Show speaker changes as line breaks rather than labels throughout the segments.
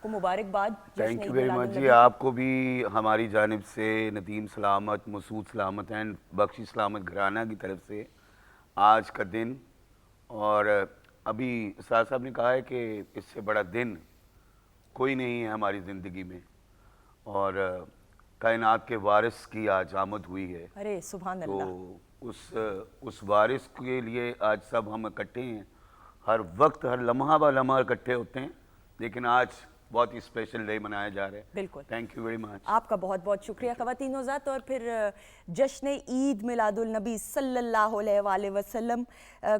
کو مبارکباد.
Thank you very much جی. آپ کو بھی ہماری جانب سے ندیم سلامت، مسعود سلامت اینڈ بخشی سلامت گھرانہ کی طرف سے آج کا دن، اور ابھی استاد صاحب نے کہا ہے کہ اس سے بڑا دن کوئی نہیں ہے ہماری زندگی میں، اور کائنات کے وارث کی آج آمد ہوئی ہے.
ارے سبحان اللہ.
تو اس وارث کے لیے آج سب ہم اکٹھے ہیں. ہر وقت ہر لمحہ با لمحہ اکٹھے ہوتے ہیں، لیکن آج بہت ہی اسپیشل ڈے منایا جا رہا ہے.
بالکل.
Thank you very much.
آپ کا بہت بہت شکریہ خواتین حضرات. اور پھر جشن عید میلاد النبی صلی اللہ علیہ وآلہ وسلم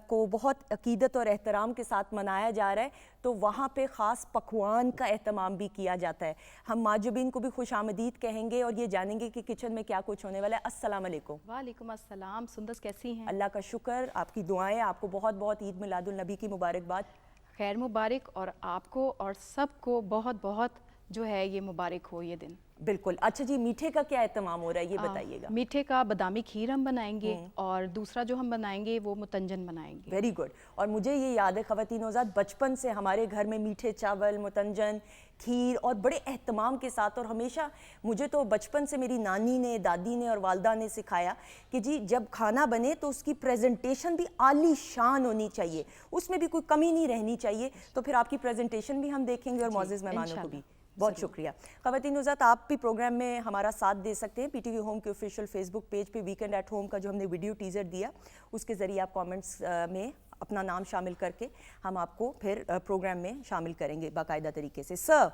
کو بہت عقیدت اور احترام کے ساتھ منایا جا رہا ہے، تو وہاں پہ خاص پکوان کا اہتمام بھی کیا جاتا ہے. ہم ماجبین کو بھی خوش آمدید کہیں گے اور یہ جانیں گے کہ کچن میں کیا کچھ ہونے والا ہے. السلام علیکم.
وعلیکم السلام. سندس کیسی ہیں؟
اللہ کا شکر، آپ کی دعائیں. آپ کو بہت بہت عید میلاد النبی کی مبارکباد.
خیر مبارک، اور آپ کو اور سب کو بہت بہت جو ہے یہ مبارک ہو یہ دن.
بالکل. اچھا جی، میٹھے کا کیا اہتمام ہو رہا ہے یہ بتائیے گا.
میٹھے کا بادامی کھیر ہم بنائیں گے، اور دوسرا جو ہم بنائیں گے وہ متنجن بنائیں گے.
Very good. اور مجھے یہ یاد ہے خواتین حضرات، بچپن سے ہمارے گھر میں میٹھے چاول، متنجن، کھیر اور بڑے اہتمام کے ساتھ، اور ہمیشہ مجھے تو بچپن سے میری نانی نے، دادی نے اور والدہ نے سکھایا کہ جی جب کھانا بنے تو اس کی پریزنٹیشن بھی عالی شان ہونی چاہیے، اس میں بھی کوئی کمی نہیں رہنی چاہیے. تو پھر آپ کی پریزنٹیشن بھی ہم دیکھیں گے اور معزز مہمانوں کو بھی. بہت شکریہ. خواتین حضرات، آپ بھی پروگرام میں ہمارا ساتھ دے سکتے ہیں. پی ٹی وی ہوم کے آفیشیل فیس بک پیج پہ ویکینڈ ایٹ ہوم کا جو ہم نے ویڈیو ٹیزر دیا، اس کے ذریعے آپ کامنٹس میں اپنا نام شامل کر کے ہم آپ کو پھر پروگرام میں شامل کریں گے باقاعدہ طریقے سے. سر،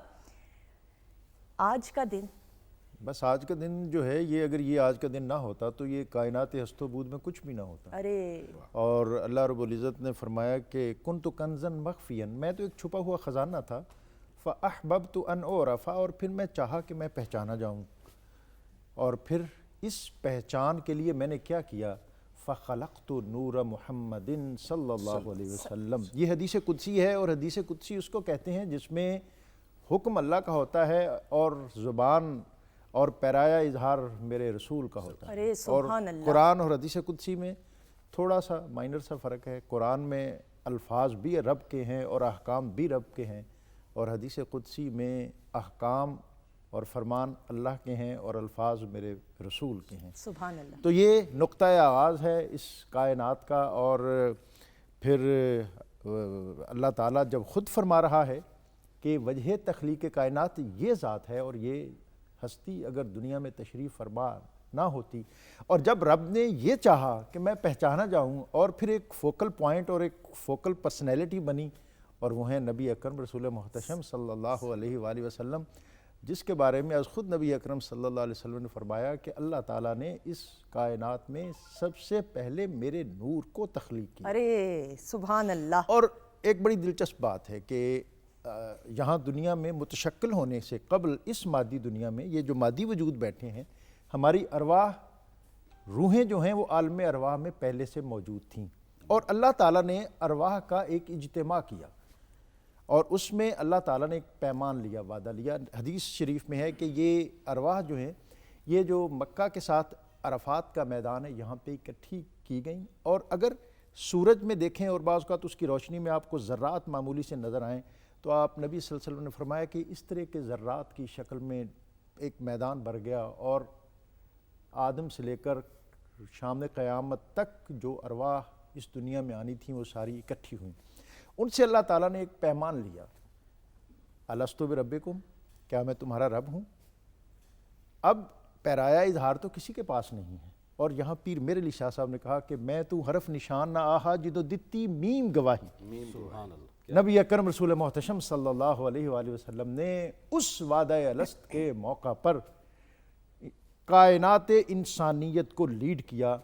آج کا دن،
بس آج کا دن جو ہے یہ، اگر یہ آج کا دن نہ ہوتا تو یہ کائنات ہست و بود میں کچھ بھی نہ ہوتا.
ارے
اور اللہ رب العزت نے فرمایا کہ کنت کنزا مخفیا، میں تو ایک چھپا ہوا خزانہ تھا. فاحببت ان اعرف، اور پھر میں چاہا کہ میں پہچانا جاؤں. اور پھر اس پہچان کے لیے میں نے کیا کیا؟ فخلقت نور محمد صلی اللہ علیہ وسلم. یہ حدیث قدسی ہے، اور حدیث قدسی اس کو کہتے ہیں جس میں حکم اللہ کا ہوتا ہے اور زبان اور پیرایا اظہار میرے رسول کا ہوتا ہے.
ارے سبحان اللہ.
اور قرآن اور حدیث قدسی میں تھوڑا سا مائنر سا فرق ہے. قرآن میں الفاظ بھی رب کے ہیں اور احکام بھی رب کے ہیں، اور حدیث قدسی میں احکام اور فرمان اللہ کے ہیں اور الفاظ میرے رسول کے ہیں.
سبحان اللہ.
تو یہ نقطہ آغاز ہے اس کائنات کا. اور پھر اللہ تعالیٰ جب خود فرما رہا ہے کہ وجہ تخلیق کائنات یہ ذات ہے، اور یہ ہستی اگر دنیا میں تشریف فرما نہ ہوتی، اور جب رب نے یہ چاہا کہ میں پہچانا جاؤں، اور پھر ایک فوکل پوائنٹ اور ایک فوکل پرسنالٹی بنی، اور وہ ہیں نبی اکرم رسول محتشم صلی اللہ علیہ وآلہ وسلم، جس کے بارے میں از خود نبی اکرم صلی اللہ علیہ وسلم نے فرمایا کہ اللہ تعالیٰ نے اس کائنات میں سب سے پہلے میرے نور کو تخلیق کیا.
ارے سبحان اللہ.
اور ایک بڑی دلچسپ بات ہے کہ یہاں دنیا میں متشکل ہونے سے قبل اس مادی دنیا میں یہ جو مادی وجود بیٹھے ہیں، ہماری ارواح، روحیں جو ہیں وہ عالم ارواح میں پہلے سے موجود تھیں، اور اللہ تعالیٰ نے ارواح کا ایک اجتماع کیا، اور اس میں اللہ تعالیٰ نے ایک پیمان لیا، وعدہ لیا. حدیث شریف میں ہے کہ یہ ارواح جو ہیں، یہ جو مکہ کے ساتھ عرفات کا میدان ہے یہاں پہ اکٹھی کی گئیں. اور اگر سورج میں دیکھیں اور بعض اوقات اس کی روشنی میں آپ کو ذرات معمولی سے نظر آئیں، تو آپ نبی صلی اللہ علیہ وسلم نے فرمایا کہ اس طرح کے ذرات کی شکل میں ایک میدان بھر گیا، اور آدم سے لے کر شام قیامت تک جو ارواح اس دنیا میں آنی تھیں وہ ساری اکٹھی ہوئیں. ان سے اللہ تعالیٰ نے ایک پیمان لیا، الستو بربکم، کیا میں تمہارا رب ہوں؟ اب پیرایا اظہار تو کسی کے پاس نہیں ہے، اور یہاں پیر میرے علی شاہ صاحب نے کہا کہ میں تو حرف نشان نہ آہا جدو دتی میم گواہی.
سبحان اللہ.
نبی اکرم رسول محتشم صلی اللہ علیہ وآلہ وسلم نے اس وعدہ الست کے موقع پر کائنات انسانیت کو لیڈ کیا،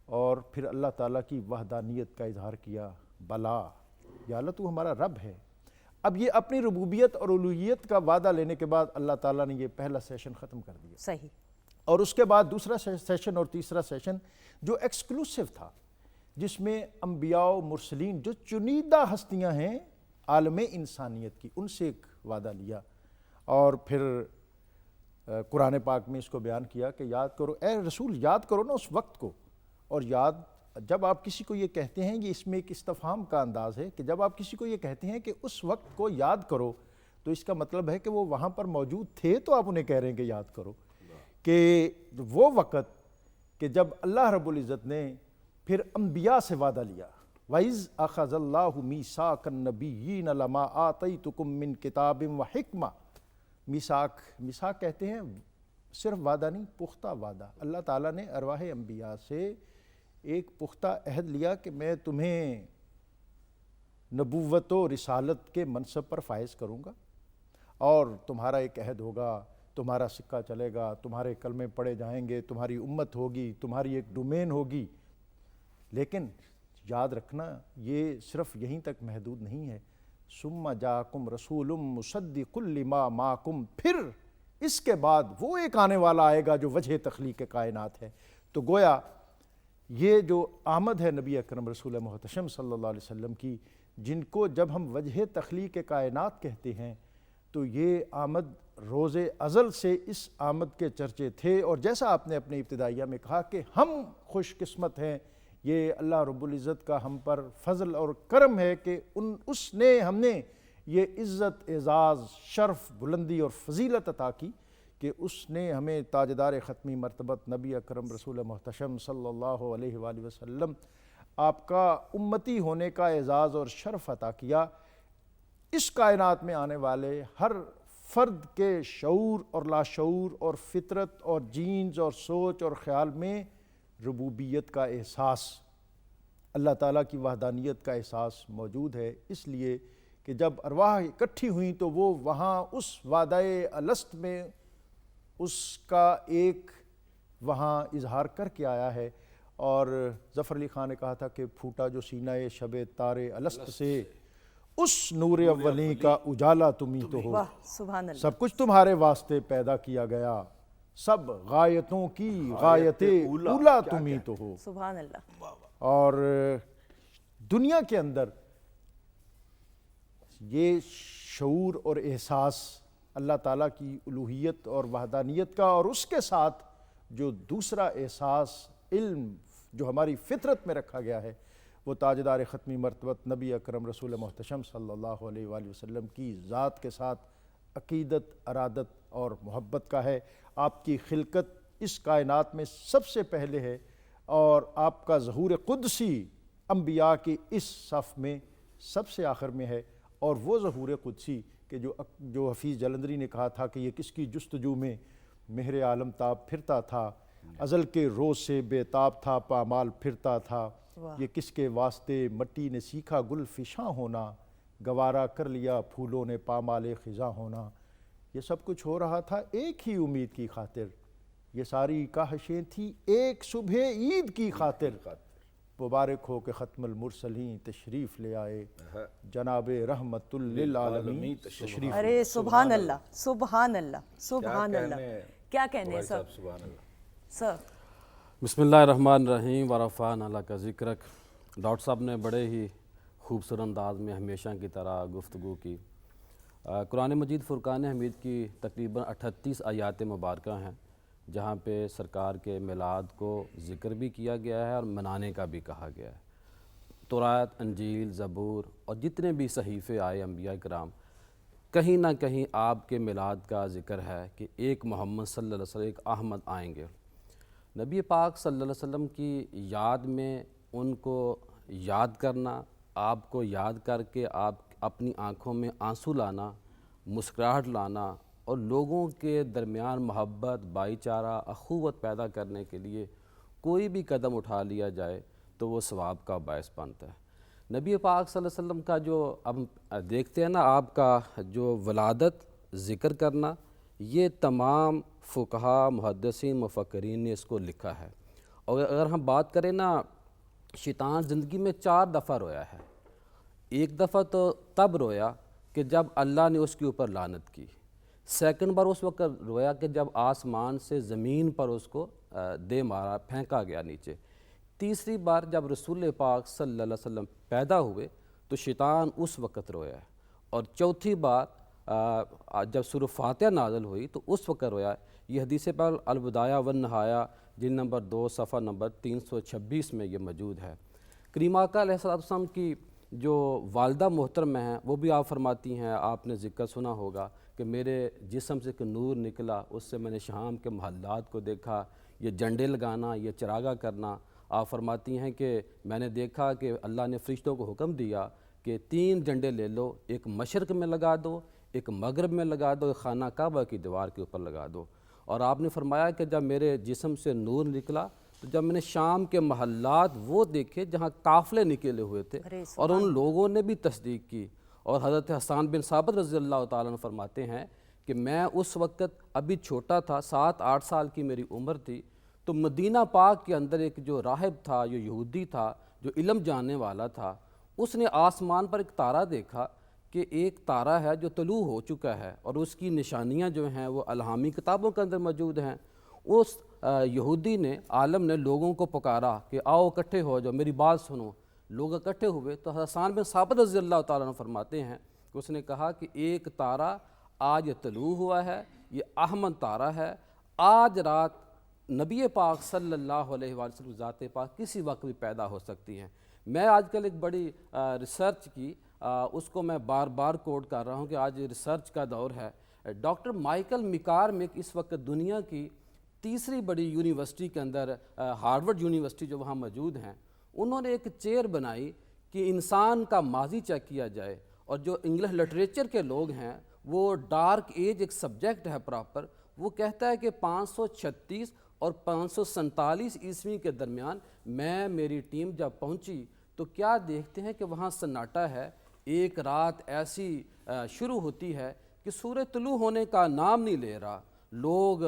اور پھر اللہ تعالیٰ کی وحدانیت کا اظہار کیا. بلا یا اللہ تو ہمارا رب ہے. اب یہ اپنی ربوبیت اور الوہیت کا وعدہ لینے کے بعد اللہ تعالیٰ نے یہ پہلا سیشن ختم کر دیا.
صحیح.
اور اس کے بعد دوسرا سیشن اور تیسرا سیشن جو ایکسکلوسیو تھا، جس میں انبیاء و مرسلین جو چنیدہ ہستیاں ہیں عالم انسانیت کی، ان سے ایک وعدہ لیا. اور پھر قرآن پاک میں اس کو بیان کیا کہ یاد کرو اے رسول، یاد کرو نا اس وقت کو. اور یاد جب آپ کسی کو یہ کہتے ہیں، یہ اس میں ایک استفہام کا انداز ہے کہ جب آپ کسی کو یہ کہتے ہیں کہ اس وقت کو یاد کرو، تو اس کا مطلب ہے کہ وہ وہاں پر موجود تھے، تو آپ انہیں کہہ رہے ہیں کہ یاد کرو، کہ وہ وقت کہ جب اللہ رب العزت نے پھر انبیاء سے وعدہ لیا، وَإِذْ أَخَذَ اللَّهُ مِيثَاقَ النَّبِيِّينَ لَمَا آتَيْتُكُم مِّن كِتَابٍ وَحِكْمَةٍ۔ میثاق کہتے ہیں صرف وعدہ نہیں، پختہ وعدہ۔ اللہ تعالیٰ نے ارواح انبیاء سے ایک پختہ عہد لیا کہ میں تمہیں نبوت و رسالت کے منصب پر فائز کروں گا، اور تمہارا ایک عہد ہوگا، تمہارا سکہ چلے گا، تمہارے کلمے پڑھے جائیں گے، تمہاری امت ہوگی، تمہاری ایک ڈومین ہوگی۔ لیکن یاد رکھنا یہ صرف یہیں تک محدود نہیں ہے، ثم جاءکم رسول مصدق لما معکم، پھر اس کے بعد وہ ایک آنے والا آئے گا جو وجہ تخلیق کائنات ہے۔ تو گویا یہ جو آمد ہے نبی اکرم رسول محتشم صلی اللہ علیہ وسلم کی، جن کو جب ہم وجہ تخلیق کائنات کہتے ہیں، تو یہ آمد روز ازل سے اس آمد کے چرچے تھے، اور جیسا آپ نے اپنے ابتدائیہ میں کہا کہ ہم خوش قسمت ہیں، یہ اللہ رب العزت کا ہم پر فضل اور کرم ہے کہ اس نے ہم نے یہ عزت، اعزاز، شرف، بلندی اور فضیلت عطا کی کہ اس نے ہمیں تاجدار ختمی مرتبت نبی اکرم رسول محتشم صلی اللہ علیہ وآلہ وسلم آپ کا امتی ہونے کا اعزاز اور شرف عطا کیا۔ اس کائنات میں آنے والے ہر فرد کے شعور اور لاشعور اور فطرت اور جینز اور سوچ اور خیال میں ربوبیت کا احساس، اللہ تعالیٰ کی وحدانیت کا احساس موجود ہے، اس لیے کہ جب ارواح اکٹھی ہوئیں تو وہ وہاں اس وعدہ الست میں اس کا ایک وہاں اظہار کر کے آیا ہے۔ اور ظفر علی خان نے کہا تھا کہ پھوٹا جو سینہ شب تار الست سے، اس نور اولی کا اجالا تمہیں تو ہو،
واہ سبحان اللہ،
سب کچھ تمہارے واسطے پیدا کیا گیا، سب غایتوں کی غایت اولا تمہیں تو ہو۔
سبحان اللہ۔
اور دنیا کے اندر یہ شعور اور احساس اللہ تعالیٰ کی الوہیت اور وحدانیت کا، اور اس کے ساتھ جو دوسرا احساس علم جو ہماری فطرت میں رکھا گیا ہے، وہ تاجدار ختمی مرتبت نبی اکرم رسول محتشم صلی اللہ علیہ وآلہ وسلم کی ذات کے ساتھ عقیدت، ارادت اور محبت کا ہے۔ آپ کی خلقت اس کائنات میں سب سے پہلے ہے، اور آپ کا ظہور قدسی انبیاء کی اس صف میں سب سے آخر میں ہے۔ اور وہ ظہور قدسی کہ جو حفیظ جلندری نے کہا تھا کہ یہ کس کی جستجو میں مہر عالم تاب پھرتا تھا، ازل کے روز سے بے تاب تھا پامال پھرتا تھا، یہ کس کے واسطے مٹی نے سیکھا گل فشاں ہونا، گوارا کر لیا پھولوں نے پامال خزاں ہونا۔ یہ سب کچھ ہو رہا تھا ایک ہی امید کی خاطر، یہ ساری کاہشیں تھی ایک صبح عید کی خاطر۔ مبارک ہو کہ ختم المرسلین تشریف لے آئے، جناب رحمت للعالمین تشریف۔
ارے سبحان اللہ، سبحان اللہ، سبحان اللہ، کیا کہنے ہیں سر؟ سر
بسم اللہ الرحمن الرحیم، ورفعنا اللہ کا ذکرک۔ ڈاکٹر صاحب نے بڑے ہی خوبصورت انداز میں ہمیشہ کی طرح گفتگو کی۔ قرآن مجید فرقان حمید کی تقریباً 38 آیات مبارکہ ہیں، جہاں پہ سرکار کے میلاد کو ذکر بھی کیا گیا ہے اور منانے کا بھی کہا گیا ہے۔ تورات، انجیل، زبور اور جتنے بھی صحیفے آئے انبیاء کرام، کہیں نہ کہیں آپ کے میلاد کا ذکر ہے کہ ایک محمد صلی اللہ علیہ وسلم، ایک احمد آئیں گے۔ نبی پاک صلی اللہ علیہ وسلم کی یاد میں ان کو یاد کرنا، آپ کو یاد کر کے آپ اپنی آنکھوں میں آنسو لانا، مسکراہٹ لانا، اور لوگوں کے درمیان محبت، بھائی چارہ، اخوت پیدا کرنے کے لیے کوئی بھی قدم اٹھا لیا جائے تو وہ ثواب کا باعث بنتا ہے۔ نبی پاک صلی اللہ علیہ وسلم کا جو اب دیکھتے ہیں نا، آپ کا جو ولادت ذکر کرنا، یہ تمام فقہا، محدثین، مفکرین نے اس کو لکھا ہے۔ اور اگر ہم بات کریں نا، شیطان زندگی میں 4 دفعہ رویا ہے۔ ایک دفعہ تو تب رویا کہ جب اللہ نے اس کے اوپر لعنت کی۔ سیکنڈ بار اس وقت رویا کہ جب آسمان سے زمین پر اس کو دے مارا، پھینکا گیا نیچے۔ تیسری بار جب رسول پاک صلی اللہ علیہ وسلم پیدا ہوئے تو شیطان اس وقت رویا ہے۔ اور چوتھی بار جب سورہ فاتحہ نازل ہوئی تو اس وقت رویا ہے۔ یہ حدیث پر البدایہ والنہایہ جلد نمبر 2 صفحہ نمبر 326 میں یہ موجود ہے۔ کریم آقا علیہ السلام کی جو والدہ محترم ہیں وہ بھی آپ فرماتی ہیں، آپ نے ذکر سنا ہوگا کہ میرے جسم سے ایک نور نکلا، اس سے میں نے شام کے محلات کو دیکھا، یہ جھنڈے لگانا، یہ چراغاں کرنا۔ آپ فرماتی ہیں کہ میں نے دیکھا کہ اللہ نے فرشتوں کو حکم دیا کہ 3 جھنڈے لے لو، ایک مشرق میں لگا دو، ایک مغرب میں لگا دو، ایک خانہ کعبہ کی دیوار کے اوپر لگا دو۔ اور آپ نے فرمایا کہ جب میرے جسم سے نور نکلا تو جب میں نے شام کے محلات وہ دیکھے جہاں قافلے نکلے ہوئے تھے، اور ان لوگوں نے بھی تصدیق کی۔ اور حضرت حسان بن ثابت رضی اللہ تعالیٰ عنہ فرماتے ہیں کہ میں اس وقت ابھی چھوٹا تھا، 7-8 سال کی میری عمر تھی، تو مدینہ پاک کے اندر ایک جو راہب تھا، جو یہودی تھا، جو علم جاننے والا تھا، اس نے آسمان پر ایک تارہ دیکھا کہ ایک تارہ ہے جو طلوع ہو چکا ہے، اور اس کی نشانیاں جو ہیں وہ الہامی کتابوں کے اندر موجود ہیں۔ اس یہودی نے، عالم نے لوگوں کو پکارا کہ آؤ اکٹھے ہو جاؤ، میری بات سنو۔ لوگ اکٹھے ہوئے تو حسان بن ثابت رضی اللہ تعالیٰ عنہ فرماتے ہیں کہ اس نے کہا کہ ایک تارہ آج طلوع ہوا ہے، یہ احمد تارہ ہے، آج رات نبی پاک صلی اللہ علیہ وآلہ وسلم ذات پاک کسی وقت بھی پیدا ہو سکتی ہیں۔ میں آج کل ایک بڑی ریسرچ کی، اس کو میں بار بار کوٹ کر رہا ہوں کہ آج ریسرچ کا دور ہے۔ ڈاکٹر مائیکل میکارمک اس وقت دنیا کی تیسری بڑی یونیورسٹی کے اندر، ہارورڈ یونیورسٹی جو وہاں موجود ہیں، انہوں نے ایک چیئر بنائی کہ انسان کا ماضی چیک کیا جائے، اور جو انگلش لٹریچر کے لوگ ہیں وہ ڈارک ایج ایک سبجیکٹ ہے پراپر، وہ کہتا ہے کہ 536 اور 547 عیسوی کے درمیان میری ٹیم جب پہنچی تو کیا دیکھتے ہیں کہ وہاں سناٹا ہے۔ ایک رات ایسی شروع ہوتی ہے کہ سورج طلوع ہونے کا نام نہیں لے رہا، لوگ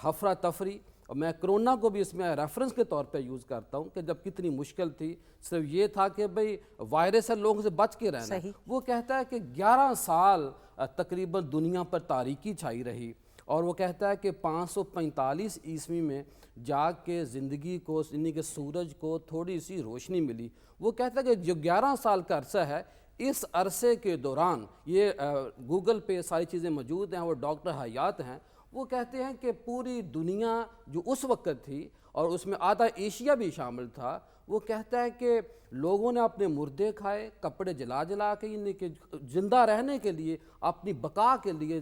ہفرا تفری، اور میں کرونا کو بھی اس میں ریفرنس کے طور پہ یوز کرتا ہوں کہ جب کتنی مشکل تھی، صرف یہ تھا کہ بھئی وائرس ہے، لوگوں سے بچ کے رہنا۔ وہ کہتا ہے کہ 11 سال تقریباً دنیا پر تاریکی چھائی رہی، اور وہ کہتا ہے کہ 545 عیسوی میں جا کے زندگی کو، یعنی کہ سورج کو تھوڑی سی روشنی ملی۔ وہ کہتا ہے کہ جو 11 سال کا عرصہ ہے، اس عرصے کے دوران، یہ گوگل پہ ساری چیزیں موجود ہیں، وہ ڈاکٹر حیات ہیں، وہ کہتے ہیں کہ پوری دنیا جو اس وقت تھی، اور اس میں آدھا ایشیا بھی شامل تھا، وہ کہتا ہے کہ لوگوں نے اپنے مردے کھائے، کپڑے جلا جلا کے، یعنی کہ زندہ رہنے کے لیے، اپنی بقا کے لیے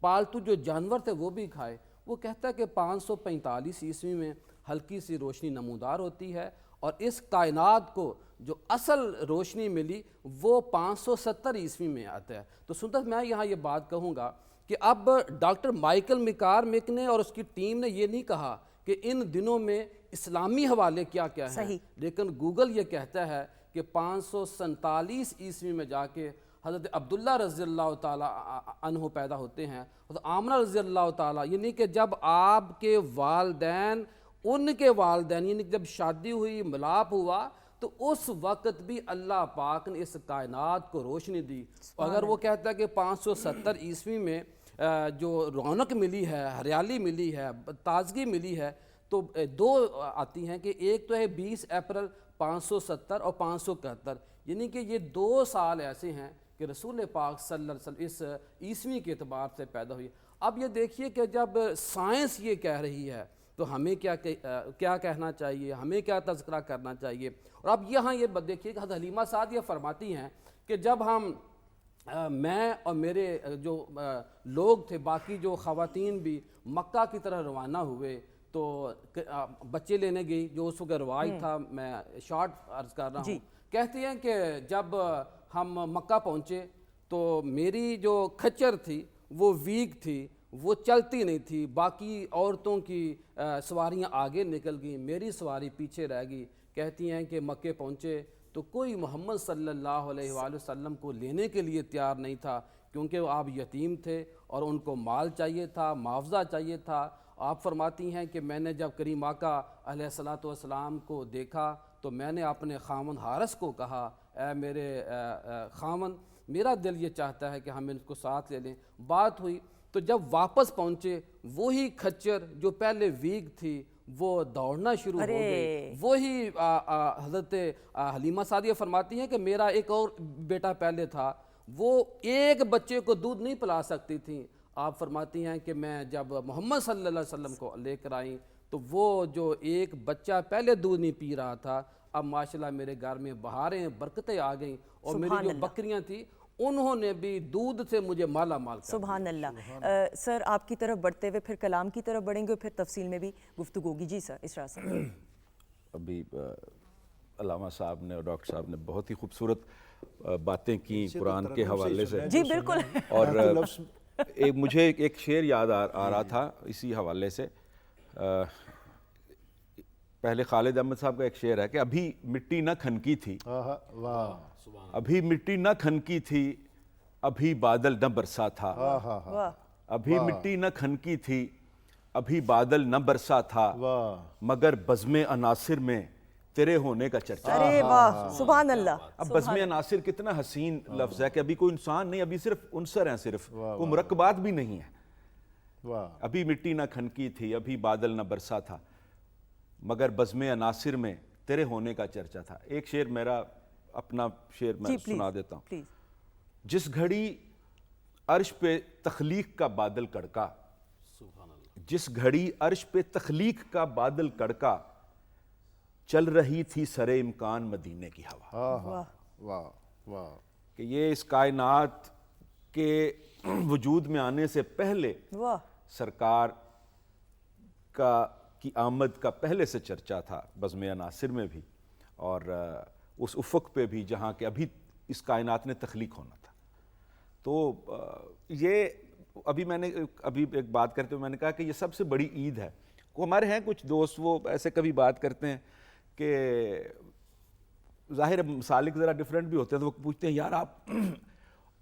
پالتو جو جانور تھے وہ بھی کھائے۔ وہ کہتا ہے کہ 545 عیسوی میں ہلکی سی روشنی نمودار ہوتی ہے، اور اس کائنات کو جو اصل روشنی ملی وہ 570 عیسوی میں آتا ہے۔ تو سنتا میں یہاں یہ بات کہوں گا کہ اب ڈاکٹر مائیکل میکارمک نے اور اس کی ٹیم نے یہ نہیں کہا کہ ان دنوں میں اسلامی حوالے کیا کیا ہیں، لیکن گوگل یہ کہتا ہے کہ 547 عیسوی میں جا کے حضرت عبداللہ رضی اللہ تعالیٰ عنہ پیدا ہوتے ہیں، حضرت آمنہ رضی اللہ تعالیٰ، یعنی کہ جب آپ کے والدین، ان کے والدین، یعنی جب شادی ہوئی، ملاپ ہوا، تو اس وقت بھی اللہ پاک نے اس کائنات کو روشنی دی۔ اگر وہ کہتا ہے کہ 570 عیسوی میں جو رونق ملی ہے، ہریالی ملی ہے، تازگی ملی ہے، تو 2 آتی ہیں کہ ایک تو ہے 20 اپریل 570 اور 571، یعنی کہ یہ 2 سال ایسے ہیں کہ رسول پاک صلی اللہ علیہ وسلم اس عیسوی کے اعتبار سے پیدا ہوئی۔ اب یہ دیکھیے کہ جب سائنس یہ کہہ رہی ہے تو ہمیں کیا کہنا چاہیے، ہمیں کیا تذکرہ کرنا چاہیے۔ اور اب یہاں یہ دیکھیے کہ حضرت حلیمہ سعدیہ فرماتی ہیں کہ جب میں اور میرے جو لوگ تھے، باقی جو خواتین بھی مکہ کی طرح روانہ ہوئے، تو بچے لینے گئی، جو اس وقت رواج تھا، میں شارٹ عرض کر رہا ہوں۔ کہتی ہیں کہ جب ہم مکہ پہنچے تو میری جو کھچر تھی وہ ویک تھی، وہ چلتی نہیں تھی، باقی عورتوں کی سواریاں آگے نکل گئیں، میری سواری پیچھے رہ گئی۔ کہتی ہیں کہ مکے پہنچے تو کوئی محمد صلی اللہ علیہ وآلہ وسلم کو لینے کے لیے تیار نہیں تھا، کیونکہ آپ یتیم تھے اور ان کو مال چاہیے تھا، معاوضہ چاہیے تھا۔ آپ فرماتی ہیں کہ میں نے جب کریم آقا علیہ الصلوۃ والسلام کو دیکھا تو میں نے اپنے خاوند حارث کو کہا، اے میرے خاوند، میرا دل یہ چاہتا ہے کہ ہم ان کو ساتھ لے لیں۔ بات ہوئی تو جب واپس پہنچے، وہی کھچر جو پہلے ویک تھی وہ دوڑنا شروع ہو گئی۔ وہی حضرت حلیمہ سعدیہ فرماتی ہیں کہ میرا ایک اور بیٹا پہلے تھا، وہ ایک بچے کو دودھ نہیں پلا سکتی تھیں۔ آپ فرماتی ہیں کہ میں جب محمد صلی اللہ علیہ وسلم کو لے کر آئیں تو وہ جو ایک بچہ پہلے دودھ نہیں پی رہا تھا، اب ماشاءاللہ میرے گھر میں بہاریں برکتیں آ گئیں اور
سبحان
میری جو
اللہ۔
بکریاں تھیں انہوں نے بھی دودھ سے مجھے مالا مال کر
سبحان اللہ۔ سر آپ کی طرف بڑھتے ہوئے پھر کلام کی طرف بڑھیں گے اور پھر تفصیل میں بھی گفتگو ہوگی۔ جی سر اسرا سر۔
ابھی علامہ صاحب نے اور ڈاکٹر صاحب نے بہت ہی خوبصورت باتیں کی قرآن کے حوالے سے،
جی بالکل۔
اور مجھے ایک شعر یاد آ رہا تھا اسی حوالے سے۔ پہلے خالد احمد صاحب کا ایک شعر ہے کہ ابھی مٹی نہ کھنکی تھی،
واہ،
ابھی مٹی نہ کھنکی تھی، ابھی بادل نہ برسا تھا،
واہ
ابھی مٹی نہ کھنکی تھی، ابھی بادل نہ برسا تھا،
واہ،
مگر بزم عناصر میں تیرے ہونے کا چرچا۔
ارے واہ سبحان اللہ۔
اب بزم عناصر کتنا حسین لفظ ہے کہ ابھی کوئی انسان نہیں، ابھی صرف عنصر ہیں، صرف کوئی مرکبات بھی نہیں ہیں۔
واہ،
ابھی مٹی نہ کھنکی تھی، ابھی بادل نہ برسا تھا، مگر بزم عناصر میں تیرے ہونے کا چرچا تھا۔ ایک شعر میرا اپنا شعر میں سنا دیتا ہوں۔
پلیز۔
جس گھڑی عرش پہ تخلیق کا بادل کڑکا، جس گھڑی عرش پہ تخلیق کا بادل کڑکا، چل رہی تھی سر امکان مدینے کی ہوا۔
واہ واہ واہ،
کہ یہ اس کائنات کے وجود میں آنے سے پہلے
واہ
سرکار کی آمد کا پہلے سے چرچا تھا بزم عناصر میں بھی، اور اس افق پہ بھی جہاں کہ ابھی اس کائنات نے تخلیق ہونا تھا۔ تو یہ میں نے ابھی ایک بات کرتے ہوئے میں نے کہا کہ یہ سب سے بڑی عید ہے۔ ہمارے ہیں کچھ دوست وہ ایسے کبھی بات کرتے ہیں کہ ظاہر مسالک ذرا ڈیفرنٹ بھی ہوتے ہیں، تو وہ پوچھتے ہیں یار آپ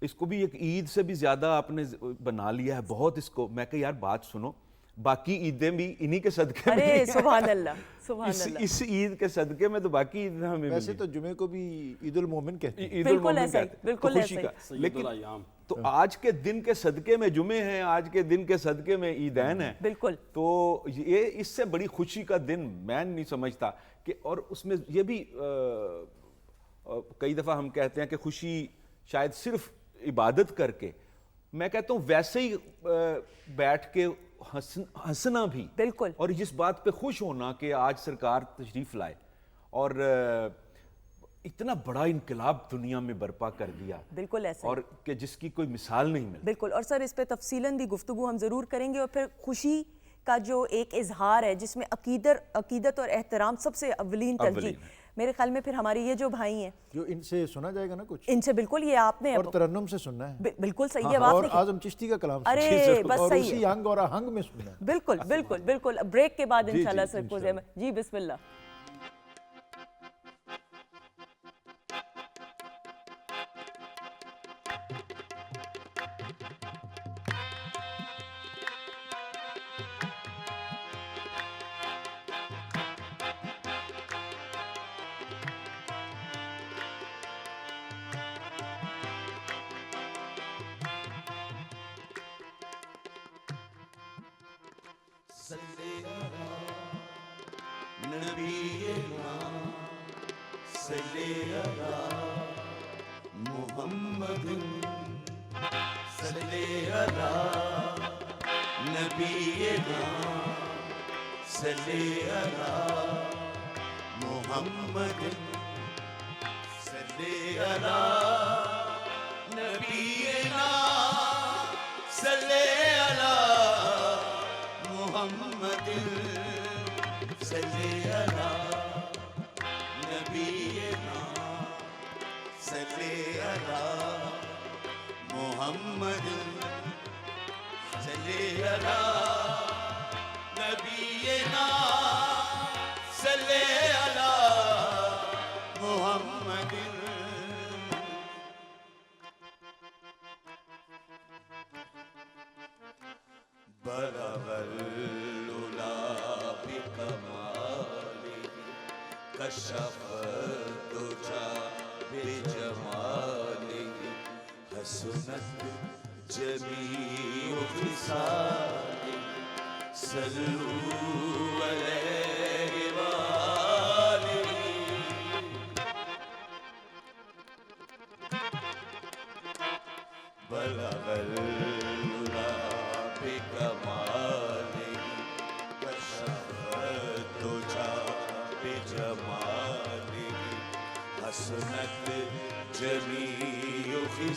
اس کو بھی ایک عید سے بھی زیادہ آپ نے بنا لیا ہے بہت اس کو۔ میں کہ یار بات سنو، باقی عیدیں بھی انہی کے صدقے میں
ارے سبحان اللہ سبحان اللہ۔
اس عید کے صدقے میں تو باقی عیدیں ہمیں
ویسے تو جمعے کو بھی عید المومن کہتے ہیں۔
عید
بالکل
المومن
ایسا ہی،
کہتے ہیں،
بالکل
تو خوشی
ایسا
کا،
سید
لیکن
الایام۔
تو آج کے دن کے صدقے میں جمعے ہیں، آج کے دن کے صدقے میں عیدین ہیں،
بالکل۔
تو یہ اس سے بڑی خوشی کا دن میں نہیں سمجھتا کہ، اور اس میں یہ بھی کئی دفعہ ہم کہتے ہیں کہ خوشی شاید صرف عبادت کر کے، میں کہتا ہوں ویسے ہی بیٹھ کے ہنسنا بھی،
بالکل،
اور جس بات پہ خوش ہونا کہ آج سرکار تشریف لائے اور اتنا بڑا انقلاب دنیا میں برپا کر دیا،
بالکل ایسا
اور کہ جس کی کوئی مثال نہیں ملتی۔
بالکل۔ اور سر اس پہ تفصیلاً بھی گفتگو ہم ضرور کریں گے، اور پھر خوشی کا جو ایک اظہار ہے جس میں عقیدت اور احترام سب سے اولین ترجیح، میرے خیال میں پھر ہمارے یہ جو بھائی ہیں
جو ان سے سنا جائے گا نا کچھ،
ان سے بالکل یہ آپ نے
اور ترنم سے سننا ہے،
بالکل صحیح ہے،
اور
آپ
اعظم چشتی کا کلام
ارے
سننا ہے،
بس
اور
صحیح
اسی
ہے،
انگ اور آہنگ میں سننا ہے۔
بالکل بالکل بالکل۔ بریک کے بعد انشاءاللہ سر کو جی بسم اللہ۔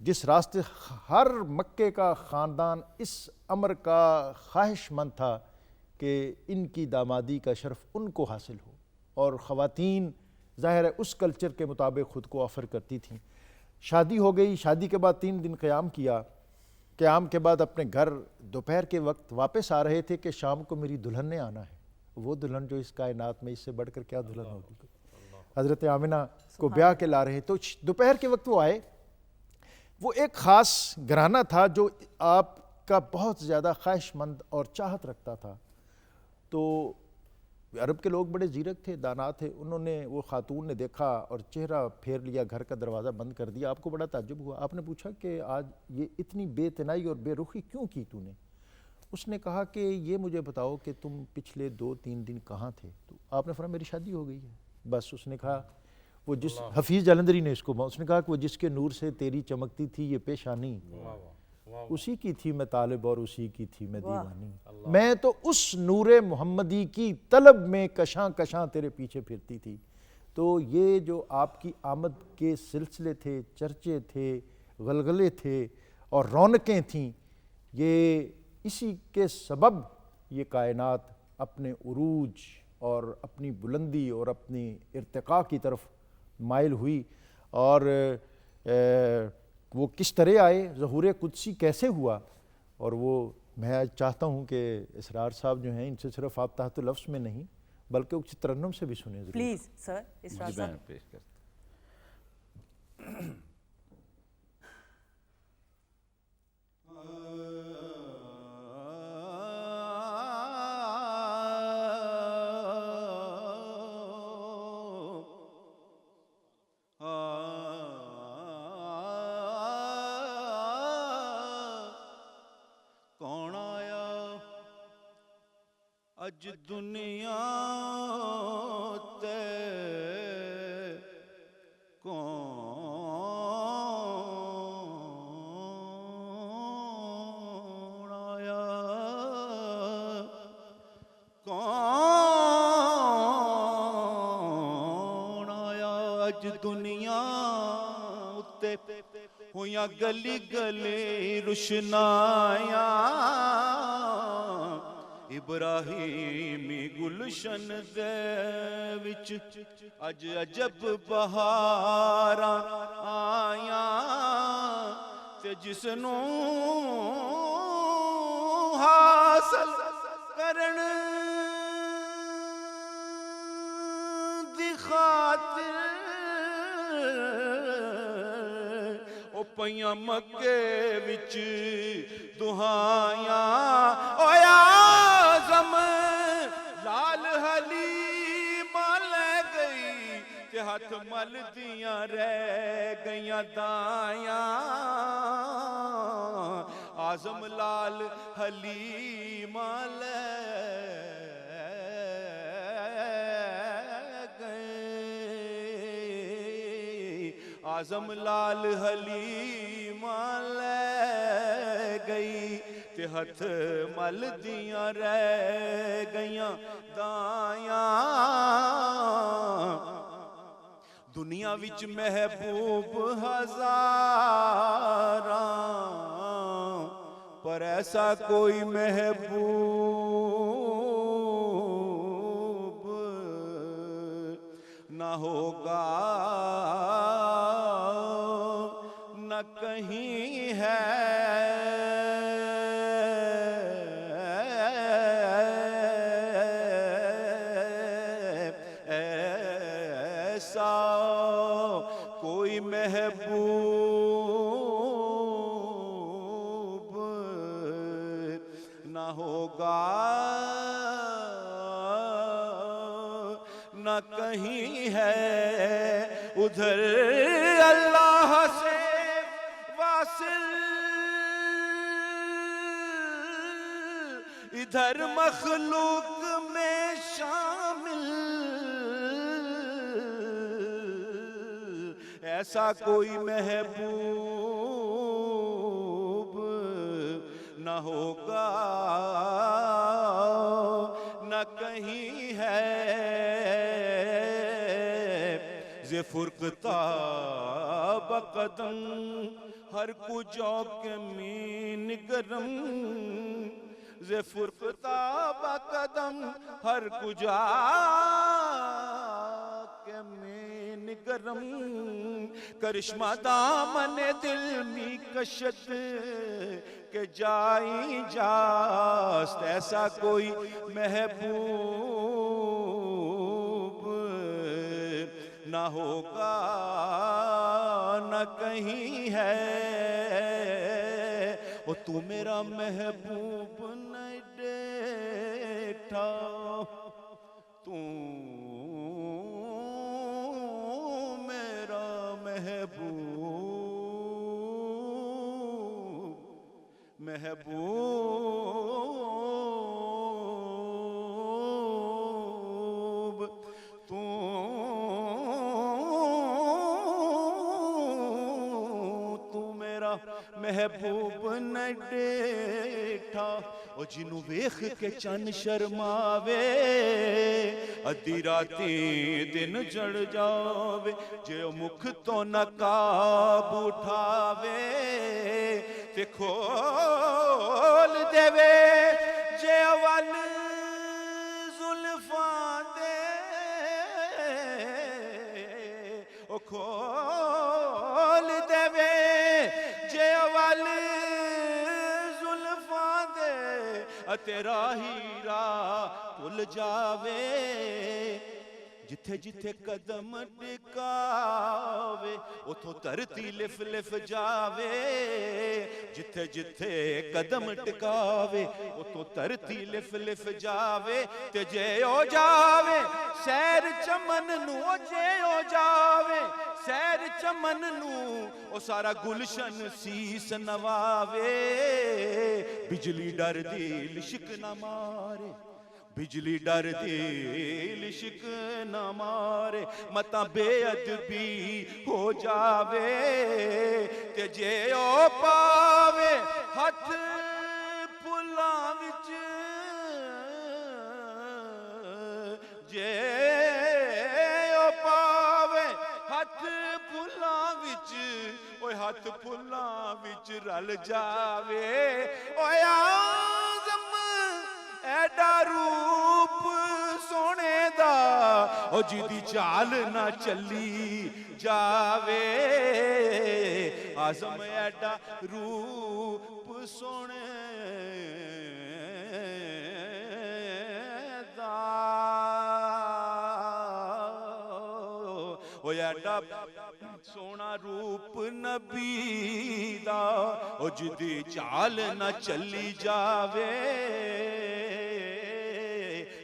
جس راستے ہر مکے کا خاندان اس امر کا خواہش مند تھا کہ ان کی دامادی کا شرف ان کو حاصل ہو، اور خواتین ظاہر ہے اس کلچر کے مطابق خود کو آفر کرتی تھیں۔ شادی ہو گئی، شادی کے بعد 3 دن قیام کیا، قیام کے بعد اپنے گھر دوپہر کے وقت واپس آ رہے تھے کہ شام کو میری دلہن نے آنا ہے، وہ دلہن جو اس کائنات میں اس سے بڑھ کر کیا دلہن ہوگی، حضرت آمنہ کو بیاہ کے لا رہے، تو دوپہر کے وقت وہ آئے۔ وہ ایک خاص گھرانہ تھا جو آپ کا بہت زیادہ خواہش مند اور چاہت رکھتا تھا، تو عرب کے لوگ بڑے زیرک تھے، دانا تھے، انہوں نے، وہ خاتون نے دیکھا اور چہرہ پھیر لیا، گھر کا دروازہ بند کر دیا۔ آپ کو بڑا تعجب ہوا، آپ نے پوچھا کہ آج یہ اتنی بے اتنائی اور بے رخی کیوں کی تو نے؟ اس نے کہا کہ یہ مجھے بتاؤ کہ تم پچھلے 2-3 دن کہاں تھے؟ تو آپ نے فرمایا میری شادی ہو گئی ہے۔ بس اس نے کہا وہ جس حفیظ جلندری نے اس کو، اس نے کہا کہ وہ جس کے نور سے تیری چمکتی تھی یہ پیشانی، اسی کی تھی میں طالب اور اسی کی تھی میں دیوانی، میں تو اس نور محمدی کی طلب میں کشاں کشاں تیرے پیچھے پھرتی تھی۔ تو یہ جو آپ کی آمد کے سلسلے تھے، چرچے تھے، غلغلے تھے اور رونقیں تھیں، یہ اسی کے سبب یہ کائنات اپنے عروج اور اپنی بلندی اور اپنی ارتقاء کی طرف مائل ہوئی۔ اور وہ کس طرح آئے، ظہور قدسی کیسے ہوا، اور وہ میں آج چاہتا ہوں کہ اسرار صاحب جو ہیں ان سے صرف آپ تحت لفظ میں نہیں بلکہ اس ترنم سے بھی سنیں ضرور۔
پلیز سر اسرار صاحب۔
میں پیش کرتا
کون آیا اج دنیا تے، کون آیا، کون آیا اج دنیا اتے، ہویاں گلی گلی روشنایاں، ابراہیمی گلشن دے وچ اج عجب بہاراں آیاں، تے جس نوں حاصل کرن دی خاطر او پیاں مکے وچ دہائیاں، او اعظم لال حلیمہ لے گئی تے ہاتھ مل دیاں رہ گئیاں دایاں، اعظم لال حلیمہ لے اعظم لال حلیمہ لے گئی تے ہتھ مل دیاں رہ گئیاں دایاں، دنیا وچ محبوب ہزاراں پر ایسا کوئی محبوب نہ ہوگا، نہ کہیں ہے ایسا کوئی محبوب نہ ہوگا، نہ کہیں ہے ادھر اللہ سے واصل، ادھر مخلوق میں شامل، ایسا کوئی محبوب نہ ہوگا، نہ کہیں ہے ز فرقتا بقدم ہر کجا کے مین گرم ز فرقتا بقدم ہر کجا کے مین گرم کرشمہ دامن دل می کشت کہ جائی جاست ایسا کوئی محبوب نہ ہوگا نہ کہیں ہے او تو میرا محبوب نہیں دیکھا تو میرا محبوب تو میرا محبوب نہ ڈیٹھا او جنوں ویکھ کے چن شرماوے ادھی راتی دن جڑ جاوے جے مکھ تو نقاب اٹھاوے تے کھول دے وے جے اول زلفاں دے او کھول دے وے جے اول زلفاں دے تیرا ہیرا بھل جاوے جتھے جتھے قدم ٹکاوے اتھوں دھرتی لف لف جاوے جتھے جتھے قدم ٹکاوے اتھوں دھرتی لف لف جاوے تے جے او جاوے سیر چمن نو جے او جاوے سیر چمن نو او سارا گلشن سیس نواوے بجلی ڈر دی لشک نہ مارے بجلی ڈر دل عشق نہ مارے متا بے ادبی ہو جاوے تے جے او پاوے ہتھ پھلاں وچ جے او پاوے ہتھ پھلاں وچ اوے ہتھ پھلاں وچ رل جاوے اوے آزم ایڈا روپ سونے دا او جیدی چال نہ چلی جاوے آزم ایڈا روپ سونے دا او ایڈا سونا روپ نبی دا او جیدی چال نہ چلی جاوے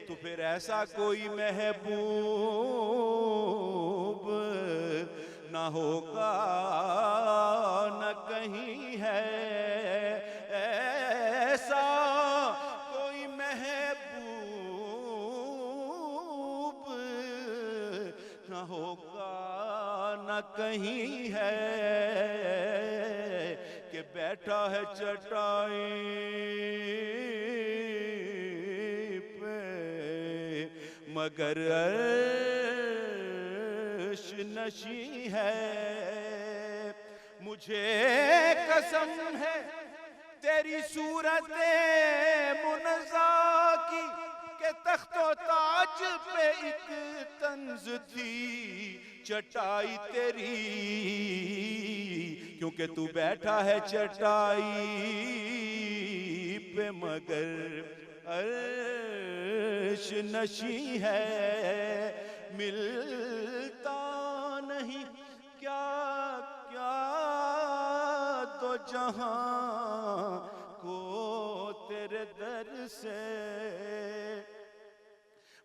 تو پھر ایسا کوئی محبوب نہ ہوگا نہ کہیں ہے ایسا کوئی محبوب نہ ہوگا نہ کہیں ہے کہ بیٹھا ہے چٹائی مگر عرش نشیں ہے مجھے قسم ہے تیری صورت منزہ کی کہ تخت و تاج پہ ایک طنز تھی چٹائی تیری کیونکہ تو بیٹھا ہے چٹائی پہ مگر عرش نشیں ہے ملتا نہیں کیا کیا دو جہاں کو تیرے در سے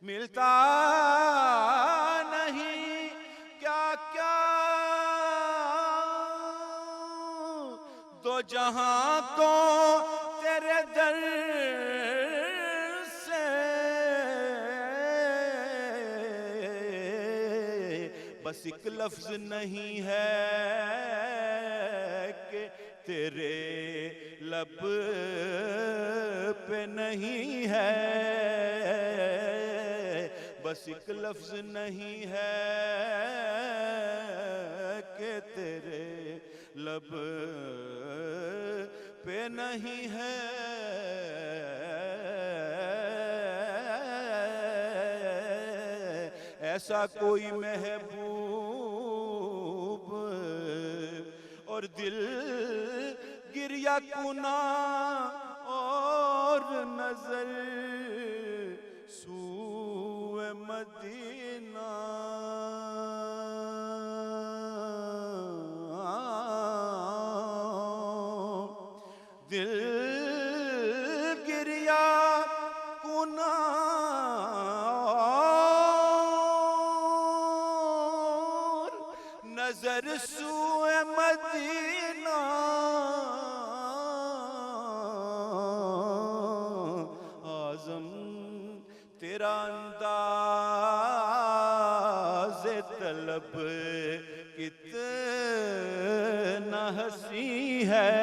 ملتا نہیں کیا کیا دو جہاں کو تیرے در بس ایک لفظ نہیں ہے کہ تیرے لب پہ نہیں ہے بس ایک لفظ نہیں ہے لب پہ نہیں ہے، ایسا کوئی محبوب اور دل گریہ کنا اور نظر سوئے مدینہ، دل گریہ کنا اور نظر سوئے مدینہ، اعظم تیرا انداز طلب کتنا حسین ہے،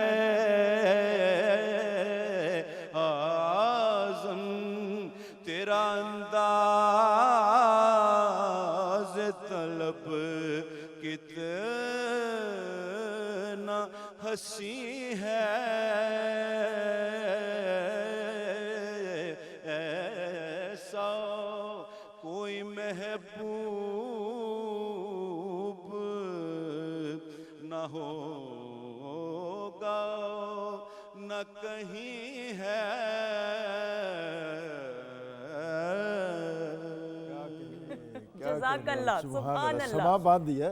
اعظم تیرا انداز طلب کتنا حسین ہے، ایسا کوئی محبوب نہ ہوگا نہ کہیں ہے۔
جزاک اللہ، سبحان اللہ۔
سما باندھ دیا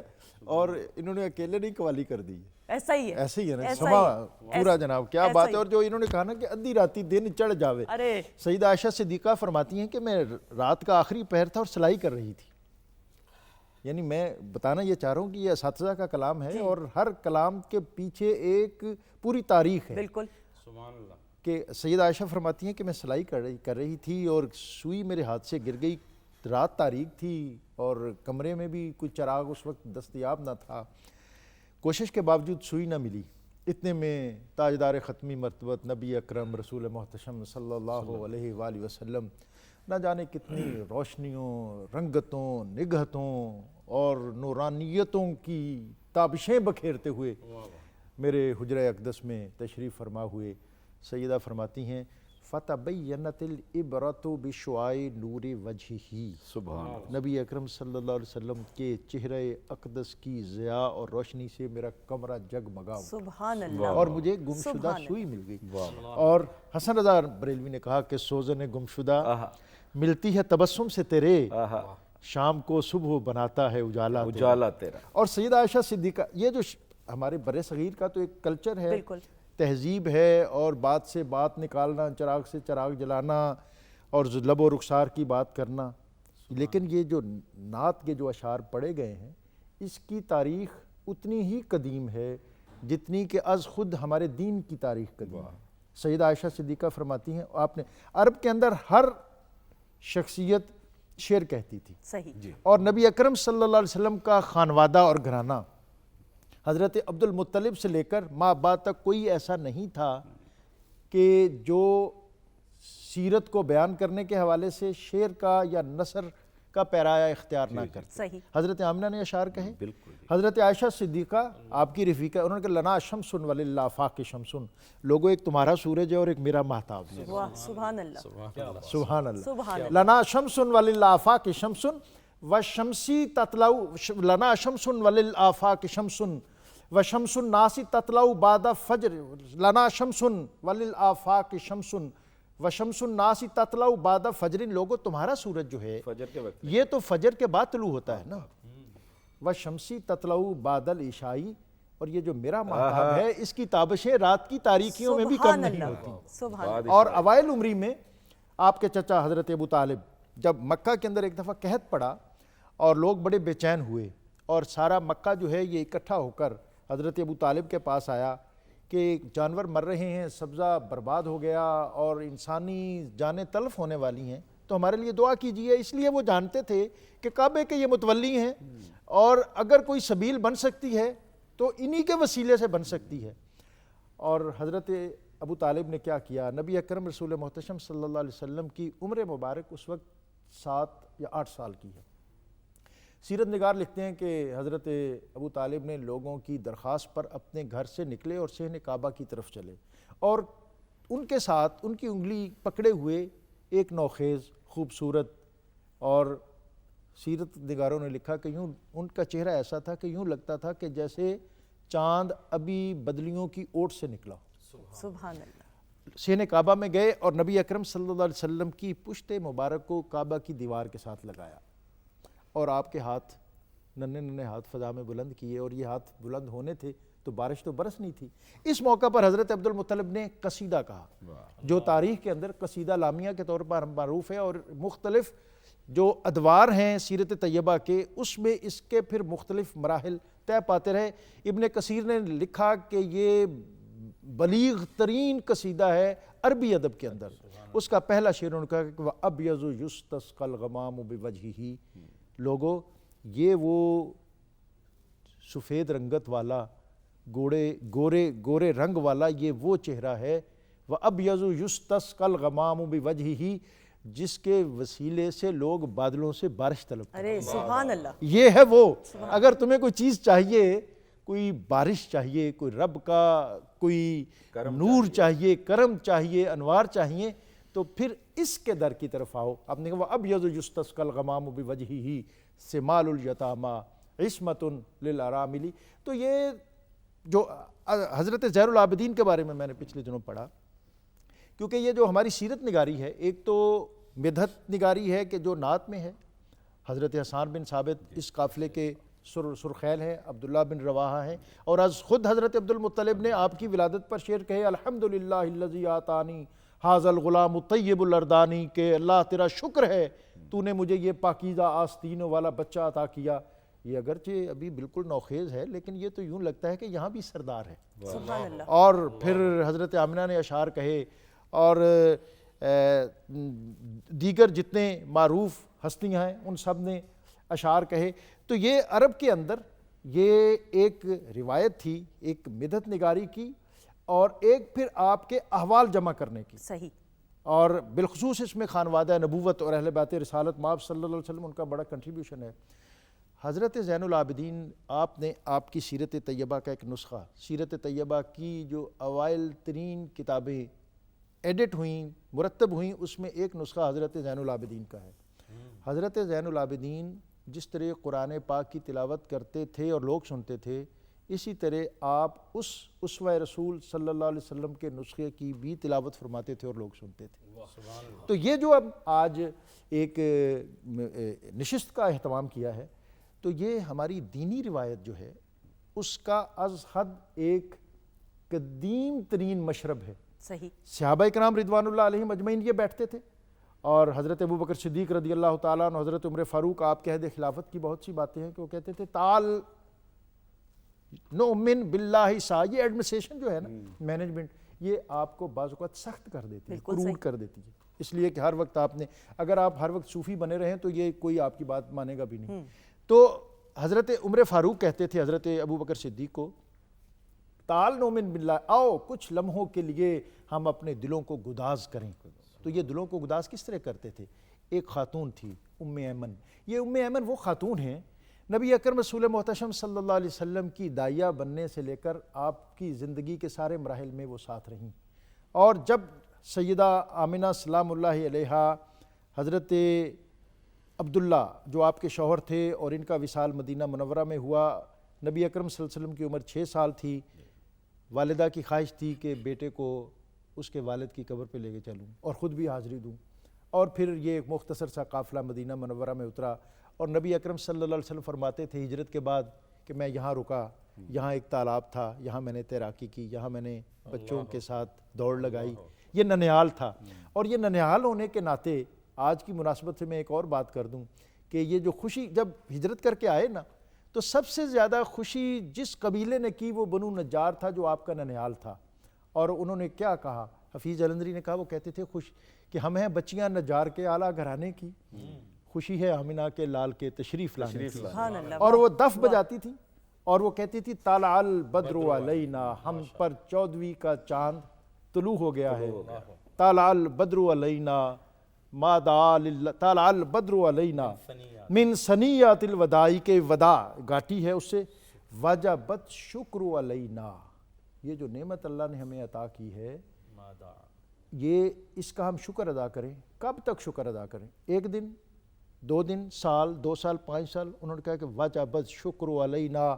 اور انہوں نے اکیلے نہیں قوالی کر دی،
ایسا ہی ہے،
ایسے ہی ہے نا،
ایسا
سما
ہی،
پورا
ایسا
جناب کیا
ایسا
بات
ہی۔
ہے۔ اور جو انہوں نے کہا نا کہ ادھی راتی دن چڑھ جاوے،
ارے
سیدہ عائشہ صدیقہ فرماتی ہیں کہ میں رات کا آخری پہر تھا اور سلائی کر رہی تھی، یعنی میں بتانا یہ چاہ رہا ہوں کہ یہ اساتذہ کا کلام ہے اور ہر کلام کے پیچھے ایک پوری تاریخ ہے،
بالکل
کہ سیدہ عائشہ فرماتی ہیں کہ میں سلائی کر رہی تھی اور سوئی میرے ہاتھ سے گر گئی، رات تاریک تھی اور کمرے میں بھی کوئی چراغ اس وقت دستیاب نہ تھا، کوشش کے باوجود سوئی نہ ملی، اتنے میں تاجدار ختمی مرتبت نبی اکرم رسول محتشم صلی اللہ علیہ وآلہ وسلم نہ جانے کتنی روشنیوں، رنگتوں، نگہتوں اور نورانیتوں کی تابشیں بکھیرتے ہوئے میرے حجرہ اقدس میں تشریف فرما ہوئے۔ سیدہ فرماتی ہیں فَتَبَيَّنَتِ الْعِبْرَةُ بِشُعَاعِ نُورِ وَجْهِهِ،
سبحان
نبی اکرم صلی اللہ علیہ وسلم کے چہرہ اقدس کی ضیاء اور روشنی سے میرا کمرہ جگمگا اٹھا
سبحان اللہ،
اور مجھے گمشدہ سوئی مل گئی۔ اور حسن رضا بریلوی نے کہا کہ سوزن گمشدہ ملتی ہے تبسم سے تیرے، شام کو صبح بناتا ہے اجالا
تیرا۔
اور سیدہ عائشہ صدیقہ، یہ جو ہمارے بر صغیر کا تو ایک کلچر ہے،
بالکل
تہذیب ہے، اور بات سے بات نکالنا، چراغ سے چراغ جلانا اور لب و رخسار کی بات کرنا، لیکن یہ جو نعت کے جو اشعار پڑھے گئے ہیں اس کی تاریخ اتنی ہی قدیم ہے جتنی کہ از خود ہمارے دین کی تاریخ قدیم ہے۔ سیدہ عائشہ صدیقہ فرماتی ہیں آپ نے عرب کے اندر ہر شخصیت شعر کہتی تھی،
صحیح،
اور نبی اکرم صلی اللہ علیہ وسلم کا خانوادہ اور گھرانہ حضرت عبد المطلب سے لے کر ماں باپ تک کوئی ایسا نہیں تھا کہ جو سیرت کو بیان کرنے کے حوالے سے شعر کا یا نثر کا پیرایا اختیار نہ کرتے۔
صحیح،
حضرت آمنہ نے اشعار کہے، حضرت عائشہ صدیقہ آپ کی رفیقہ، انہوں نے کہا لنا شمس وللآفاق شمس، لوگو ایک تمہارا سورج ہے اور ایک میرا مہتاب ہے۔
واہ سبحان اللہ،
سبحان اللہ،
سبحان اللہ،
لنا شمس وللآفاق شمس وشمسی تطلع، لنا شمس وللآفاق شمس وشمس الناس تطلع بعد فجر، لنا شمس وللآفاق شمس وشمس الناس تطلع بعد فجر، لوگو تمہارا سورج جو ہے
فجر کے وقت
یہ تو فجر کے بعد طلوع ہوتا ہے نا، وشمسی تطلع بعد العشاء، اور یہ جو میرا مہتاب ہے اس کی تابشیں رات کی تاریکیوں میں بھی کم
سبحان
نہیں
اللہ،
ہوتی۔
سبحان اللہ،
اور اوائل عمری میں آپ کے چچا حضرت ابو طالب جب مکہ کے اندر ایک دفعہ قحط پڑا اور لوگ بڑے بے چین ہوئے اور سارا مکہ جو ہے یہ اکٹھا ہو کر حضرت ابو طالب کے پاس آیا کہ جانور مر رہے ہیں، سبزہ برباد ہو گیا اور انسانی جانیں تلف ہونے والی ہیں، تو ہمارے لیے دعا کیجئے۔ اس لیے وہ جانتے تھے کہ کعبے کے یہ متولی ہیں اور اگر کوئی سبیل بن سکتی ہے تو انہی کے وسیلے سے بن سکتی ہے۔ اور حضرت ابو طالب نے کیا کیا، نبی اکرم رسول محتشم صلی اللہ علیہ وسلم کی عمر مبارک اس وقت 7 یا 8 سال کی ہے۔ سیرت نگار لکھتے ہیں کہ حضرت ابو طالب نے لوگوں کی درخواست پر اپنے گھر سے نکلے اور صحن کعبہ کی طرف چلے، اور ان کے ساتھ ان کی انگلی پکڑے ہوئے ایک نوخیز خوبصورت، اور سیرت نگاروں نے لکھا کہ یوں ان کا چہرہ ایسا تھا کہ یوں لگتا تھا کہ جیسے چاند ابھی بدلیوں کی اوٹ سے نکلا ہو۔
سبحان اللہ۔
صحن کعبہ میں گئے اور نبی اکرم صلی اللہ علیہ وسلم کی پشت مبارک کو کعبہ کی دیوار کے ساتھ لگایا، اور آپ کے ہاتھ ننھے ننھے ہاتھ فضا میں بلند کیے، اور یہ ہاتھ بلند ہونے تھے تو بارش تو برس نہیں تھی۔ اس موقع پر حضرت عبد المطلب نے قصیدہ کہا، جو تاریخ کے اندر قصیدہ لامیہ کے طور پر معروف ہے، اور مختلف جو ادوار ہیں سیرت طیبہ کے اس میں اس کے پھر مختلف مراحل طے پاتے رہے۔ ابن کثیر نے لکھا کہ یہ بلیغ ترین قصیدہ ہے عربی ادب کے اندر۔ اس کا پہلا شعر ان کا کہ وَأَبْيَضُ يُسْتَسْقَى الْغَمَامُ بِوَجْهِهِ، لوگو یہ وہ سفید رنگت والا گورے رنگ والا یہ وہ چہرہ ہے، وَأَبْيَضُ يُسْتَسْقَى الْغَمَامُ بِوَجْهِهِ، جس کے وسیلے سے لوگ بادلوں سے بارش طلب کرتے ہیں۔
ارے سبحان اللہ۔
یہ ہے وہ، اگر تمہیں کوئی چیز چاہیے، کوئی بارش چاہیے، کوئی رب کا کوئی نور چاہیے، کرم چاہیے، انوار چاہیے، تو پھر اس کے در کی طرف آؤ۔ آپ نے کہا وَأَبْيَضُ يُسْتَسْقَى الْغَمَامُ بِوَجْهِهِ سِمَالُ الْيَتَامَى عِصْمَةٌ لِلْأَرَامِلِ۔ تو یہ جو حضرت زین العابدین کے بارے میں نے پچھلے دنوں پڑھا، کیونکہ یہ جو ہماری سیرت نگاری ہے، ایک تو مدحت نگاری ہے کہ جو نعت میں ہے، حضرت حسان بن ثابت اس قافلے کے سرخیل ہیں، عبداللہ بن رواحہ ہیں، اور از خود حضرت عبد المطلب نے آپ کی ولادت پر شعر کہے الحمدللہ الذی آتانی ھذا الغلام الطیب الاردانی، کہ اللہ تیرا شکر ہے تو نے مجھے یہ پاکیزہ آستینوں والا بچہ عطا کیا۔ یہ اگرچہ ابھی بالکل نوخیز ہے، لیکن یہ تو یوں لگتا ہے کہ یہاں بھی سردار ہے۔
سبحان اللہ۔
اور پھر حضرت آمنہ نے اشعار کہے، اور دیگر جتنے معروف ہستیاں ہیں ان سب نے اشعار کہے۔ تو یہ عرب کے اندر یہ ایک روایت تھی، ایک مدحت نگاری کی، اور ایک پھر آپ کے احوال جمع کرنے کی۔
صحیح۔
اور بالخصوص اس میں خانوادہ نبوت اور اہل بیت رسالت مآب صلی اللہ علیہ وسلم ان کا بڑا کنٹریبیوشن ہے۔ حضرت زین العابدین آپ نے آپ کی سیرت طیبہ کا ایک نسخہ، سیرت طیبہ کی جو اوائل ترین کتابیں ایڈٹ ہوئیں، مرتب ہوئیں، اس میں ایک نسخہ حضرت زین العابدین کا ہے۔ حضرت زین العابدین جس طرح قرآن پاک کی تلاوت کرتے تھے اور لوگ سنتے تھے، اسی طرح آپ اس اسوہ رسول صلی اللہ علیہ وسلم کے نسخے کی بھی تلاوت فرماتے تھے اور لوگ سنتے تھے۔ تو یہ جو اب آج ایک نشست کا اہتمام کیا ہے، تو یہ ہماری دینی روایت جو ہے اس کا از حد ایک قدیم ترین مشرب ہے۔
صحیح۔
صحابہ کرام رضوان اللہ علیہم اجمعین یہ بیٹھتے تھے، اور حضرت ابو بکر صدیق رضی اللہ تعالیٰ عنہ، حضرت عمر فاروق، آپ کے عہد خلافت کی بہت سی باتیں ہیں کہ وہ کہتے تھے تعال نؤمن باللہ سا۔ یہ ایڈمنسٹریشن جو ہے نا، مینجمنٹ، یہ آپ کو بعض اوقات سخت کر دیتی ہے، کرود کر دیتی ہے، اس لیے کہ ہر وقت آپ نے، اگر آپ ہر وقت صوفی بنے رہیں تو یہ کوئی آپ کی بات مانے گا بھی نہیں۔ تو حضرت عمر فاروق کہتے تھے حضرت ابو بکر صدیق کو تعال نؤمن باللہ، آؤ کچھ لمحوں کے لیے ہم اپنے دلوں کو گداز کریں۔ تو یہ دلوں کو گداز کس طرح کرتے تھے؟ ایک خاتون تھی ام ایمن۔ یہ ام ایمن وہ خاتون ہیں نبی اکرم رسول محتشم صلی اللہ علیہ وسلم کی داعیہ بننے سے لے کر آپ کی زندگی کے سارے مراحل میں وہ ساتھ رہیں، اور جب سیدہ آمنہ سلام اللہ علیہا، حضرت عبداللہ جو آپ کے شوہر تھے، اور ان کا وصال مدینہ منورہ میں ہوا، نبی اکرم صلی اللہ علیہ وسلم کی عمر 6 سال تھی، والدہ کی خواہش تھی کہ بیٹے کو اس کے والد کی قبر پہ لے کے چلوں اور خود بھی حاضری دوں، اور پھر یہ ایک مختصر سا قافلہ مدینہ منورہ میں اترا، اور نبی اکرم صلی اللہ علیہ وسلم فرماتے تھے ہجرت کے بعد کہ میں یہاں رکا، یہاں ایک تالاب تھا، یہاں میں نے تیراکی کی، یہاں میں نے بچوں کے ساتھ دوڑ لگائی۔ یہ ننیال تھا، اور یہ ننیال ہونے کے ناطے آج کی مناسبت سے میں ایک اور بات کر دوں کہ یہ جو خوشی جب ہجرت کر کے آئے نا، تو سب سے زیادہ خوشی جس قبیلے نے کی وہ بنو نجار تھا جو آپ کا ننیال تھا۔ اور انہوں نے کیا کہا؟ حفیظ جلندری نے کہا، وہ کہتے تھے خوش کہ ہم ہیں بچیاں نجار کے اعلیٰ گھرانے کی، خوشی ہے آمنہ کے لال کے تشریف لانے کی۔ اور وہ دف بجاتی تھی، اور وہ کہتی تھی طلع البدر علینا، ہم پر 14ویں کا چاند طلوع ہو گیا ہے، طلع البدر علینا ما طلع البدر علینا من ثنیات الوداع کے وداع گاٹی ہے اس سے وجبت شکر علینا. یہ جو نعمت اللہ نے ہمیں عطا کی ہے یہ اس کا ہم شکر ادا کریں. کب تک شکر ادا کریں؟ 1 دن 2 دن سال 2 سال 5 سال؟ انہوں نے کہا کہ وجبت شکر علینا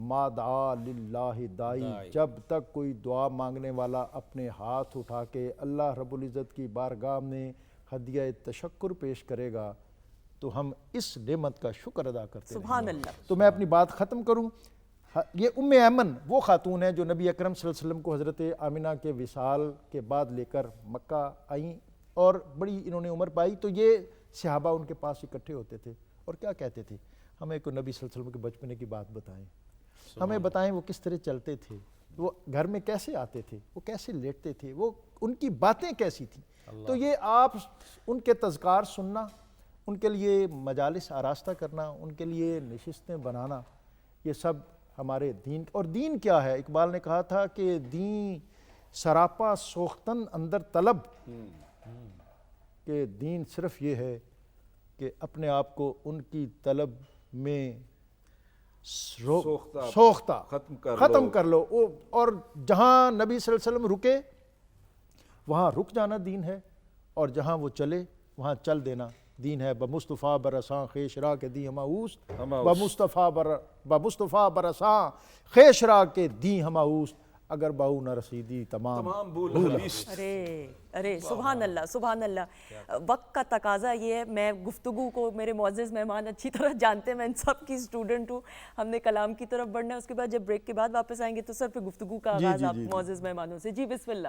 ما دعا للہ دائی. جب تک کوئی دعا مانگنے والا اپنے ہاتھ اٹھا کے اللہ رب العزت کی بارگاہ میں ہدیہ تشکر پیش کرے گا تو ہم اس نعمت کا شکر ادا کرتے ہیں.
سبحان اللہ.
تو میں اپنی بات ختم کروں. یہ ام ایمن وہ خاتون ہے جو نبی اکرم صلی اللہ علیہ وسلم کو حضرت آمنہ کے وصال کے بعد لے کر مکہ آئیں اور بڑی انہوں نے عمر پائی. تو یہ صحابہ ان کے پاس اکٹھے ہوتے تھے اور کیا کہتے تھے؟ ہمیں کو نبی صلی اللہ علیہ وسلم کے بچپنے کی بات بتائیں, ہمیں بتائیں وہ کس طرح چلتے تھے, وہ گھر میں کیسے آتے تھے, وہ کیسے لیٹتے تھے, وہ ان کی باتیں کیسی تھیں. تو یہ آپ ان کے تذکار سننا, ان کے لیے مجالس آراستہ کرنا, ان کے لیے نشستیں بنانا, یہ سب ہمارے دین. اور دین کیا ہے؟ اقبال نے کہا تھا کہ دین سراپا سوختن اندر طلب, کہ دین صرف یہ ہے کہ اپنے آپ کو ان کی طلب میں سوختہ ختم کر لو. اور جہاں نبی صلی اللہ علیہ وسلم رکے وہاں رک جانا دین ہے, اور جہاں وہ چلے وہاں چل دینا دین ہے. بمصطفیٰ برساں خیش را کے دی ہماؤست, بمصطفیٰ برساں خیش را کے دی ہماؤست, اگر باؤ نہ رسیدی تمام بھول.
ارے سبحان اللہ سبحان اللہ. وقت کا تقاضا یہ ہے, میں گفتگو کو میرے معزز مہمان اچھی طرح جانتے ہیں, میں ان سب کی اسٹوڈنٹ ہوں. ہم نے کلام کی طرف بڑھنا ہے, اس کے بعد جب بریک کے بعد واپس آئیں گے تو سر پہ گفتگو کا آغاز آپ معزز مہمانوں سے. جی بسم اللہ.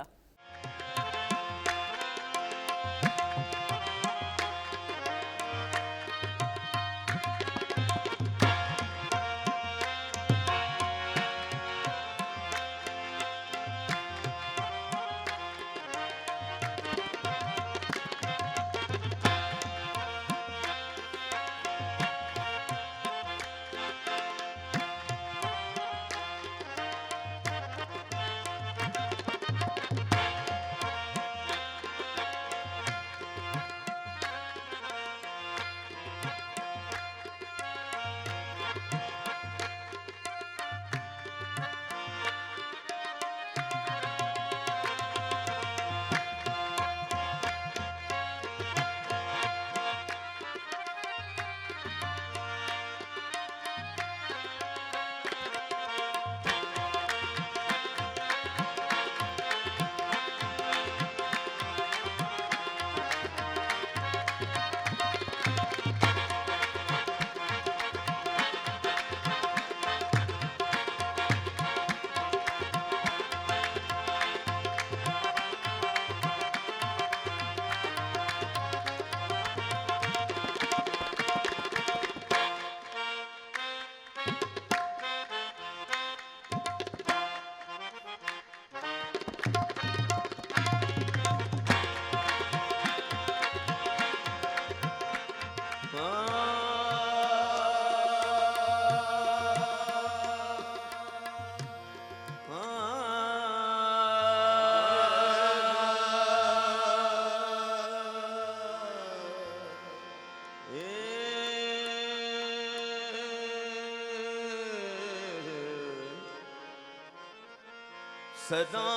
صدا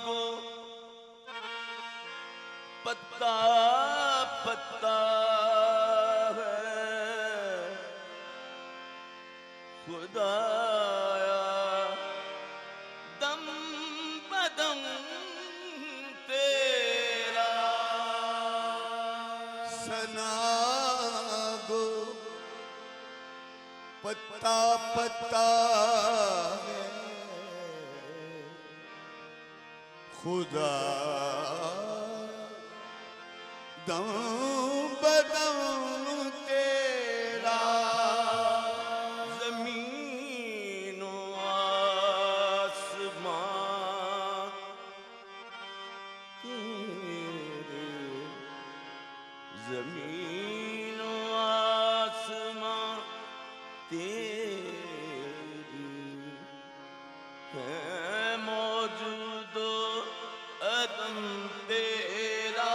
گو پتا پتا ہے خدایا دم بدم تیرا.
سنا گو پتا پتا ہے خدا دم بدم تیرا.
زمین و آسمان تیرے, زمین و آسمان تیری ہے موجود و عدم تیرا.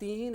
3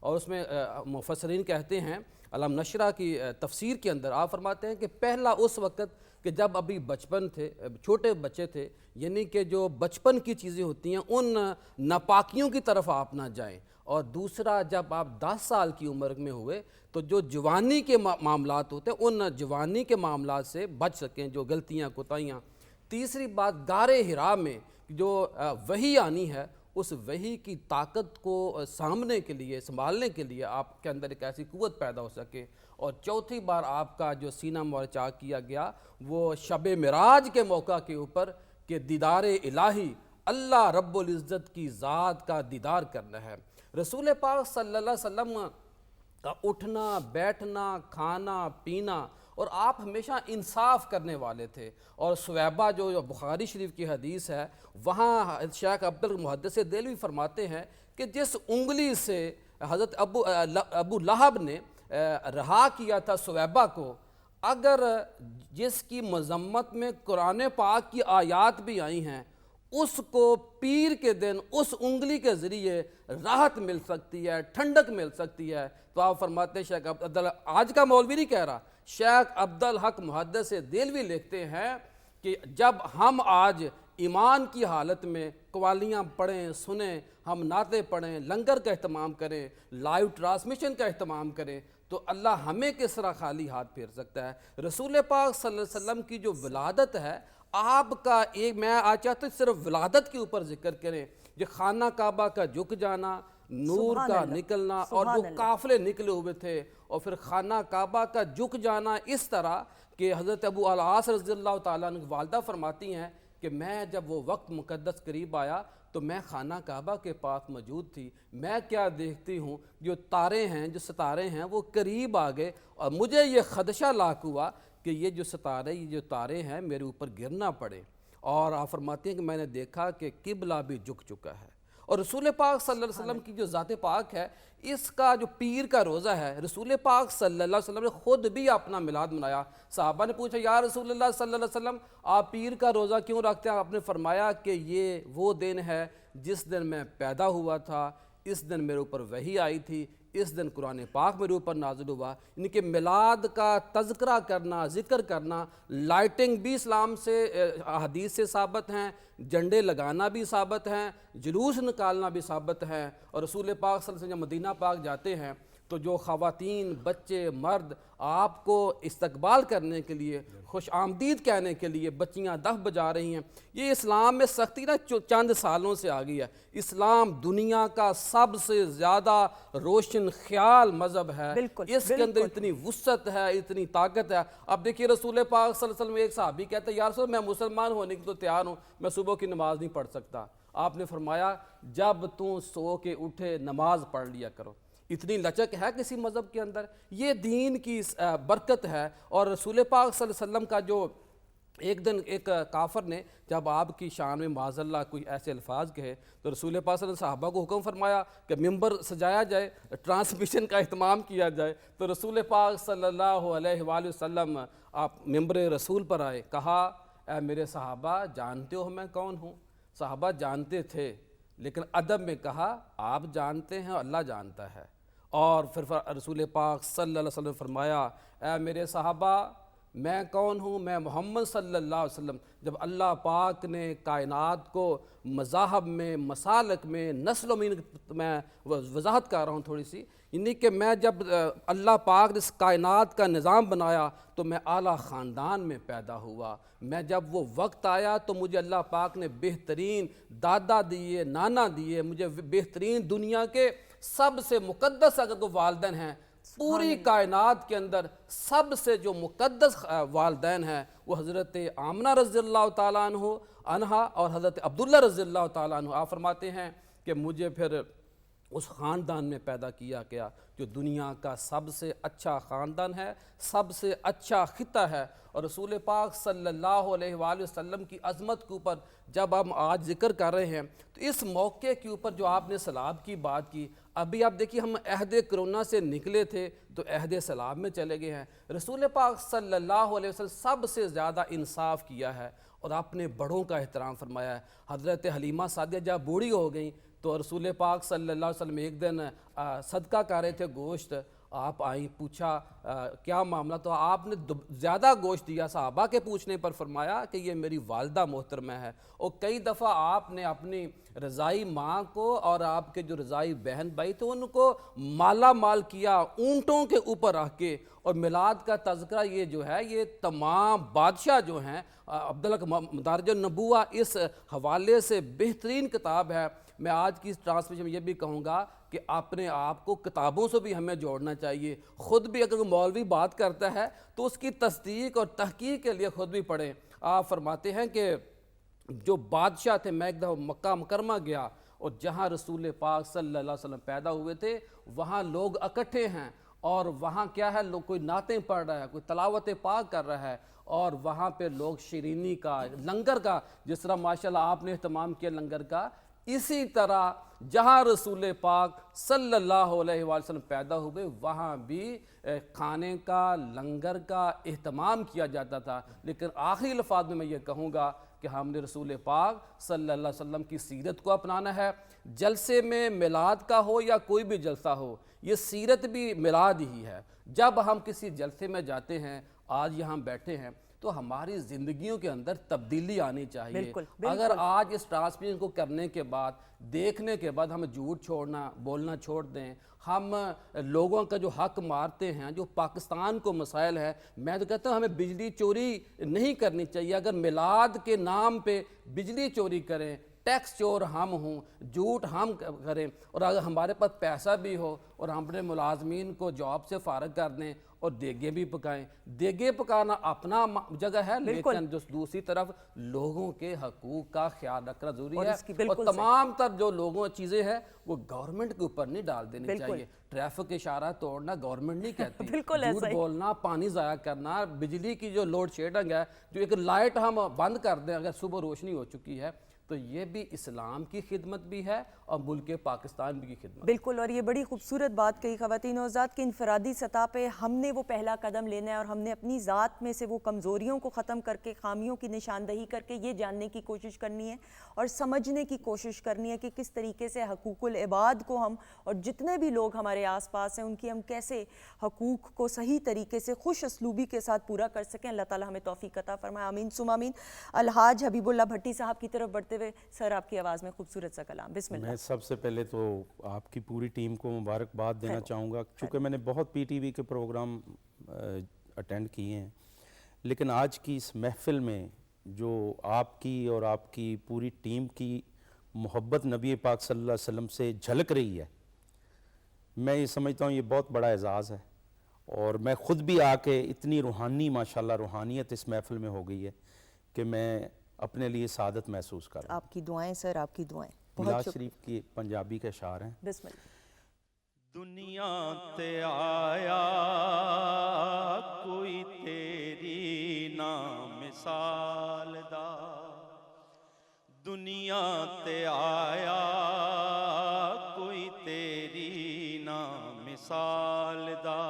اور اس میں مفسرین کہتے ہیں علم نشرہ کی تفسیر کے اندر آپ فرماتے ہیں کہ پہلا اس وقت کہ جب ابھی بچپن تھے، چھوٹے بچے تھے، یعنی کہ جو بچپن کی چیزیں ہوتی ہیں ان ناپاکیوں کی طرف آپ نہ جائیں، اور دوسرا جب آپ 10 سال کی عمر میں ہوئے تو جو جوانی کے معاملات ہوتے ہیں ان جوانی کے معاملات سے بچ سکیں، جو غلطیاں کوتاہیاں۔ تیسری بات غار حرا میں جو وحی آنی ہے اس وحی کی طاقت کو سامنے کے لیے، سنبھالنے کے لیے آپ کے اندر ایک ایسی قوت پیدا ہو سکے۔ اور چوتھی بار آپ کا جو سینہ مورچہ کیا گیا وہ شب معراج کے موقع کے اوپر کہ دیدار الہی اللہ رب العزت کی ذات کا دیدار کرنا ہے۔ رسول پاک صلی اللہ علیہ وسلم کا اٹھنا بیٹھنا کھانا پینا، اور آپ ہمیشہ انصاف کرنے والے تھے۔ اور سویبہ جو بخاری شریف کی حدیث ہے وہاں شیخ عبد المحدث دہلوی فرماتے ہیں کہ جس انگلی سے حضرت ابو لہب نے رہا کیا تھا سویبہ کو، اگر جس کی مذمت میں قرآن پاک کی آیات بھی آئی ہیں اس کو پیر کے دن اس انگلی کے ذریعے راحت مل سکتی ہے، ٹھنڈک مل سکتی ہے، تو آپ فرماتے ہیں شیخ آج کا مولوی نہیں کہہ رہا، شیخ عبدالحق محدث دہلوی لکھتے ہیں کہ جب ہم آج ایمان کی حالت میں قوالیاں پڑھیں سنیں، ہم نعتیں پڑھیں، لنگر کا اہتمام کریں، لائیو ٹرانسمیشن کا اہتمام کریں، تو اللہ ہمیں کس طرح خالی ہاتھ پھیر سکتا ہے۔ رسول پاک صلی اللہ علیہ وسلم کی جو ولادت ہے، آپ کا ایک میں آج چاہتا ہوں صرف ولادت کے اوپر ذکر کریں، یہ خانہ کعبہ کا جھک جانا، نور کا نکلنا، اور جو قافلے نکلے ہوئے تھے، اور پھر خانہ کعبہ کا جھک جانا اس طرح کہ حضرت ابو العاص رضی اللہ تعالیٰ عنہ والدہ فرماتی ہیں کہ میں جب وہ وقت مقدس قریب آیا تو میں خانہ کعبہ کے پاس موجود تھی، میں کیا دیکھتی ہوں جو تارے ہیں، جو ستارے ہیں وہ قریب آ گئے، اور مجھے یہ خدشہ لاحق ہوا کہ یہ جو ستارے، یہ جو تارے ہیں میرے اوپر گرنا پڑے۔ اور آپ فرماتے ہیں کہ میں نے دیکھا کہ قبلہ بھی جھک چکا ہے۔ اور رسول پاک صلی اللہ علیہ وسلم کی جو ذات پاک ہے، اس کا جو پیر کا روزہ ہے، رسول پاک صلی اللہ علیہ وسلم نے خود بھی اپنا میلاد منایا۔ صحابہ نے پوچھا یا رسول اللہ صلی اللہ علیہ وسلم آپ پیر کا روزہ کیوں رکھتے ہیں؟ آپ نے فرمایا کہ یہ وہ دن ہے جس دن میں پیدا ہوا تھا، اس دن میرے اوپر وحی آئی تھی، اس دن قرآن پاک میرے اوپر نازل ہوا۔ یعنی کہ میلاد کا تذکرہ کرنا، ذکر کرنا، لائٹنگ بھی اسلام سے حدیث سے ثابت ہیں، جھنڈے لگانا بھی ثابت ہیں، جلوس نکالنا بھی ثابت ہیں۔ اور رسول پاک صلی اللہ علیہ وسلم جب مدینہ پاک جاتے ہیں تو جو خواتین، بچے، مرد آپ کو استقبال کرنے کے لیے، خوش آمدید کہنے کے لیے بچیاں دف بجا رہی ہیں، یہ اسلام میں سختی نہ چند سالوں سے آ گئی ہے۔ اسلام دنیا کا سب سے زیادہ روشن خیال مذہب ہے، اس کے اندر اتنی وسعت ہے، اتنی طاقت ہے۔ اب دیکھیے رسول پاک صلی اللہ علیہ وسلم ایک صحابی کہتے ہیں یا رسول میں مسلمان ہونے کی تو تیار ہوں، میں صبح کی نماز نہیں پڑھ سکتا۔ آپ نے فرمایا جب تم سو کے اٹھے نماز پڑھ لیا کرو۔ اتنی لچک ہے کسی مذہب کے اندر، یہ دین کی برکت ہے۔ اور رسول پاک صلی اللہ علیہ وسلم کا جو ایک دن ایک کافر نے جب آپ کی شان میں معاذ اللہ کوئی ایسے الفاظ کہے تو رسول پاک صلی اللہ علیہ وسلم صحابہ کو حکم فرمایا کہ ممبر سجایا جائے، ٹرانسمیشن کا اہتمام کیا جائے۔ تو رسول پاک صلی اللہ علیہ وآلہ وسلم آپ ممبر رسول پر آئے، کہا اے میرے صحابہ جانتے ہو میں کون ہوں؟ صحابہ جانتے تھے، لیکن ادب میں کہا آپ جانتے ہیں اللہ جانتا ہے۔ اور پھر رسول پاک صلی اللہ علیہ وسلم نے فرمایا اے میرے صحابہ میں کون ہوں؟ میں محمد صلی اللہ علیہ وسلم۔ جب اللہ پاک نے کائنات کو مذاہب میں، مسالک میں، نسل و مین میں وضاحت کر رہا ہوں تھوڑی سی، یعنی کہ میں جب اللہ پاک نے اس کائنات کا نظام بنایا تو میں اعلیٰ خاندان میں پیدا ہوا۔ میں جب وہ وقت آیا تو مجھے اللہ پاک نے بہترین دادا دیے، نانا دیے، مجھے بہترین دنیا کے سب سے مقدس اگر کوئی والدین ہیں پوری کائنات کے اندر سب سے جو مقدس والدین ہیں وہ حضرت آمنہ رضی اللہ تعالیٰ عنہ اور حضرت عبداللہ رضی اللہ تعالیٰ عنہ۔ آپ فرماتے ہیں کہ مجھے پھر اس خاندان میں پیدا کیا گیا جو دنیا کا سب سے اچھا خاندان ہے، سب سے اچھا خطہ ہے۔ اور رسول پاک صلی اللہ علیہ وآلہ وسلم کی عظمت کے اوپر جب ہم آج ذکر کر رہے ہیں تو اس موقع کے اوپر جو آپ نے سلاب کی بات کی، ابھی آپ دیکھیے ہم عہد کرونا سے نکلے تھے تو عہد سلاب میں چلے گئے ہیں۔ رسول پاک صلی اللہ علیہ وسلم سب سے زیادہ انصاف کیا ہے اور اپنے بڑوں کا احترام فرمایا ہے۔ حضرت حلیمہ سعدیہ جب بوڑھی ہو گئیں تو رسول پاک صلی اللہ علیہ وسلم ایک دن صدقہ کر رہے تھے گوشت، آپ آئیں، پوچھا کیا معاملہ، تو آپ نے زیادہ گوشت دیا، صحابہ کے پوچھنے پر فرمایا کہ یہ میری والدہ محترمہ ہے، اور کئی دفعہ آپ نے اپنی رضائی ماں کو اور آپ کے جو رضائی بہن بھائی تھے ان کو مالا مال کیا اونٹوں کے اوپر رکھ کے۔ اور میلاد کا تذکرہ یہ جو ہے یہ تمام بادشاہ جو ہیں، عبداللہ مدارج النبوہ اس حوالے سے بہترین کتاب ہے۔ میں آج کی اس ٹرانسمیشن میں یہ بھی کہوں گا کہ اپنے آپ کو کتابوں سے بھی ہمیں جوڑنا چاہیے، خود بھی اگر مولوی بات کرتا ہے تو اس کی تصدیق اور تحقیق کے لیے خود بھی پڑھیں۔ آپ فرماتے ہیں کہ جو بادشاہ تھے، میں ایک دفعہ مکہ مکرمہ گیا اور جہاں رسول پاک صلی اللہ علیہ وسلم پیدا ہوئے تھے وہاں لوگ اکٹھے ہیں، اور وہاں کیا ہے، لوگ کوئی نعتیں پڑھ رہا ہے، کوئی تلاوت پاک کر رہا ہے، اور وہاں پہ لوگ شیرینی کا، لنگر کا، جس طرح ماشاءاللہ آپ نے اہتمام کیا لنگر کا، اسی طرح جہاں رسول پاک صلی اللہ علیہ وآلہ وسلم پیدا ہوئے وہاں بھی کھانے کا، لنگر کا اہتمام کیا جاتا تھا۔ لیکن آخری الفاظ میں یہ کہوں گا کہ ہم نے رسول پاک صلی اللہ علیہ وسلم کی سیرت کو اپنانا ہے۔ جلسے میں میلاد کا ہو یا کوئی بھی جلسہ ہو، یہ سیرت بھی میلاد ہی ہے۔ جب ہم کسی جلسے میں جاتے ہیں، آج یہاں بیٹھے ہیں، تو ہماری زندگیوں کے اندر تبدیلی آنی چاہیے۔
بالکل۔
اگر آج اس ٹرانسمیشن کو کرنے کے بعد، دیکھنے کے بعد ہم جھوٹ چھوڑنا، بولنا چھوڑ دیں، ہم لوگوں کا جو حق مارتے ہیں، جو پاکستان کو مسائل ہے، میں تو کہتا ہوں ہمیں بجلی چوری نہیں کرنی چاہیے۔ اگر میلاد کے نام پہ بجلی چوری کریں، ٹیکس چور ہم ہوں، جھوٹ ہم کریں، اور اگر ہمارے پاس پیسہ بھی ہو اور ہم اپنے ملازمین کو جاب سے فارغ کر دیں اور دیگیں بھی پکائیں، دیگیں پکانا اپنا جگہ ہے، لیکن جو دوسری طرف لوگوں کے حقوق کا خیال رکھنا ضروری ہے، اور تمام تر جو لوگوں چیزیں ہیں وہ گورنمنٹ کے اوپر نہیں ڈال دینی چاہیے۔ ٹریفک اشارہ توڑنا گورنمنٹ نہیں کہتی، جھوٹ بولنا، پانی ضائع کرنا، بجلی کی جو لوڈ شیڈنگ ہے، جو ایک لائٹ ہم بند کر دیں اگر صبح روشنی ہو چکی ہے، تو یہ بھی اسلام کی خدمت بھی ہے اور ملک پاکستان بھی کی خدمت۔
بالکل، اور یہ بڑی خوبصورت بات کہی خواتین و حضرات کہ انفرادی سطح پہ ہم نے وہ پہلا قدم لینا ہے، اور ہم نے اپنی ذات میں سے وہ کمزوریوں کو ختم کر کے، خامیوں کی نشاندہی کر کے یہ جاننے کی کوشش کرنی ہے اور سمجھنے کی کوشش کرنی ہے کہ کس طریقے سے حقوق العباد کو ہم، اور جتنے بھی لوگ ہمارے آس پاس ہیں ان کی ہم کیسے حقوق کو صحیح طریقے سے خوش اسلوبی کے ساتھ پورا کر سکیں۔ اللہ تعالی ہمیں توفیق عطا فرمائے، آمین ثم آمین۔ الحاج حبیب اللہ بھٹی صاحب کی طرف بڑھتے ہوئے سر آپ کی آواز میں خوبصورت سا کلام، بسم اللہ۔
میں سب سے پہلے تو آپ کی پوری ٹیم کو مبارکباد دینا چاہوں گا، چونکہ میں نے بہت پی ٹی وی کے پروگرام اٹینڈ کیے ہیں، لیکن آج کی اس محفل میں جو آپ کی اور آپ کی پوری ٹیم کی محبت نبی پاک صلی اللہ علیہ وسلم سے جھلک رہی ہے، میں یہ سمجھتا ہوں یہ بہت بڑا اعزاز ہے، اور میں خود بھی آ کے اتنی روحانی ماشاءاللہ روحانیت اس محفل میں ہو گئی ہے کہ میں اپنے لیے سعادت محسوس کر رہا ہوں۔
آپ کی دعائیں سر، آپ کی دعائیں۔
میلاد شریف کی پنجابی کے اشعار ہیں۔
بسم اللہ۔
دنیا تے آیا کوئی تیری نا مثال دا، دنیا تے آیا کوئی تیری نا مثال دا،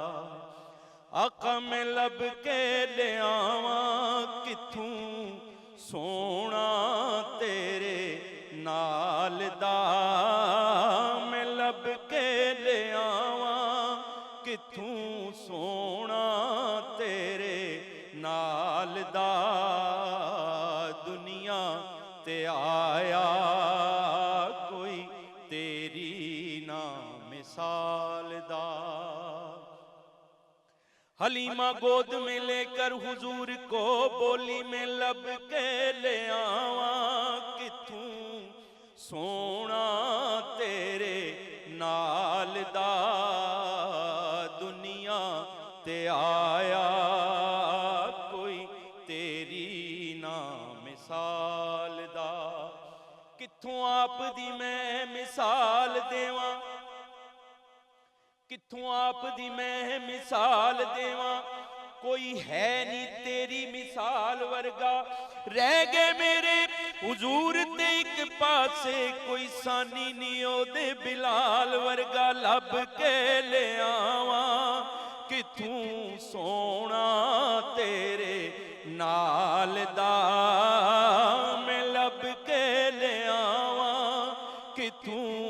آقا میں لب کے لے آواں کتھوں سونا تیرے نال دا، میں لب کے لے آواں کتھوں سونا تیرے نال دا، دنیا تے آیا کوئی تیری نا مثال دا۔ حلیمہ گود میں لے کر حضور کو بولی میں لب کے لے آواں کتھوں سونا تیرے نال دا، دنیا تے آیا کوئی تیری نا مثال دا، کتھوں آپ دی میں مثال دیواں، کتھوں آپ دی میں مثال دیواں، کوئی ہے نہیں تیری مثال ورگا، رہ گئے میرے حضور تے ایک پاسے، کوئی ثانی نہیں او دے بلال ورگا، لب کے لے آواں کتھوں سونا تیرے نال دا، میں لب کے لے آواں کتھوں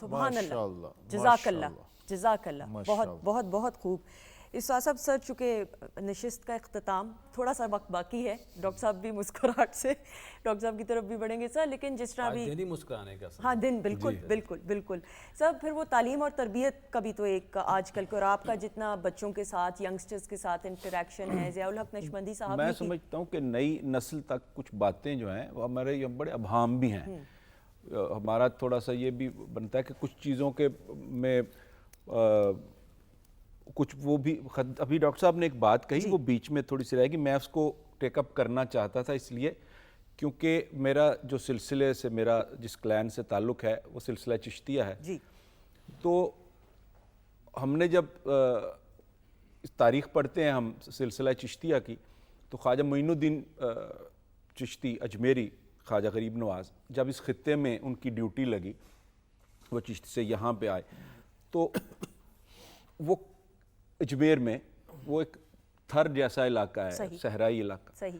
سبحان اللہ,
ماشاءاللہ,
جزاک اللہ,
ماشاءاللہ.
جزاک اللہ, بہت بہت بہت خوب. استاد صاحب سر چونکہ نشست کا اختتام, تھوڑا سا وقت باقی ہے, ڈاکٹر صاحب بھی مسکراہٹ سے ڈاکٹر صاحب کی طرف بھی بڑھیں گے سر, لیکن جس طرح بھی
دن ہی مسکرانے کا سر.
ہاں دن, بالکل بالکل بالکل سر. پھر وہ تعلیم اور تربیت کا بھی تو ایک آج کل کے, اور آپ کا جتنا بچوں کے ساتھ, ینگسٹرز کے ساتھ انٹریکشن ہے, ضیاء الحق نشمندی صاحب
میں
نے
سمجھتا ہوں کہ نئی نسل تک کچھ باتیں جو ہیں وہ ہمارے یہ بڑے ابہام بھی ہیں. ہمارا تھوڑا سا یہ بھی بنتا ہے کہ کچھ چیزوں کے میں کچھ وہ بھی, ابھی ڈاکٹر صاحب نے ایک بات کہی وہ بیچ میں تھوڑی سی رہے گی, میں اس کو ٹیک اپ کرنا چاہتا تھا اس لیے کیونکہ میرا جو سلسلے سے, میرا جس کلین سے تعلق ہے وہ سلسلہ چشتیہ ہے.
جی.
تو ہم نے جب تاریخ پڑھتے ہیں ہم سلسلہ چشتیہ کی, تو خواجہ معین الدین چشتی اجمیری, خواجہ غریب نواز, جب اس خطے میں ان کی ڈیوٹی لگی, وہ چشتی سے یہاں پہ آئے, تو وہ اجمیر میں وہ ایک تھر جیسا علاقہ ہے, صحرائی علاقہ,
صحیح,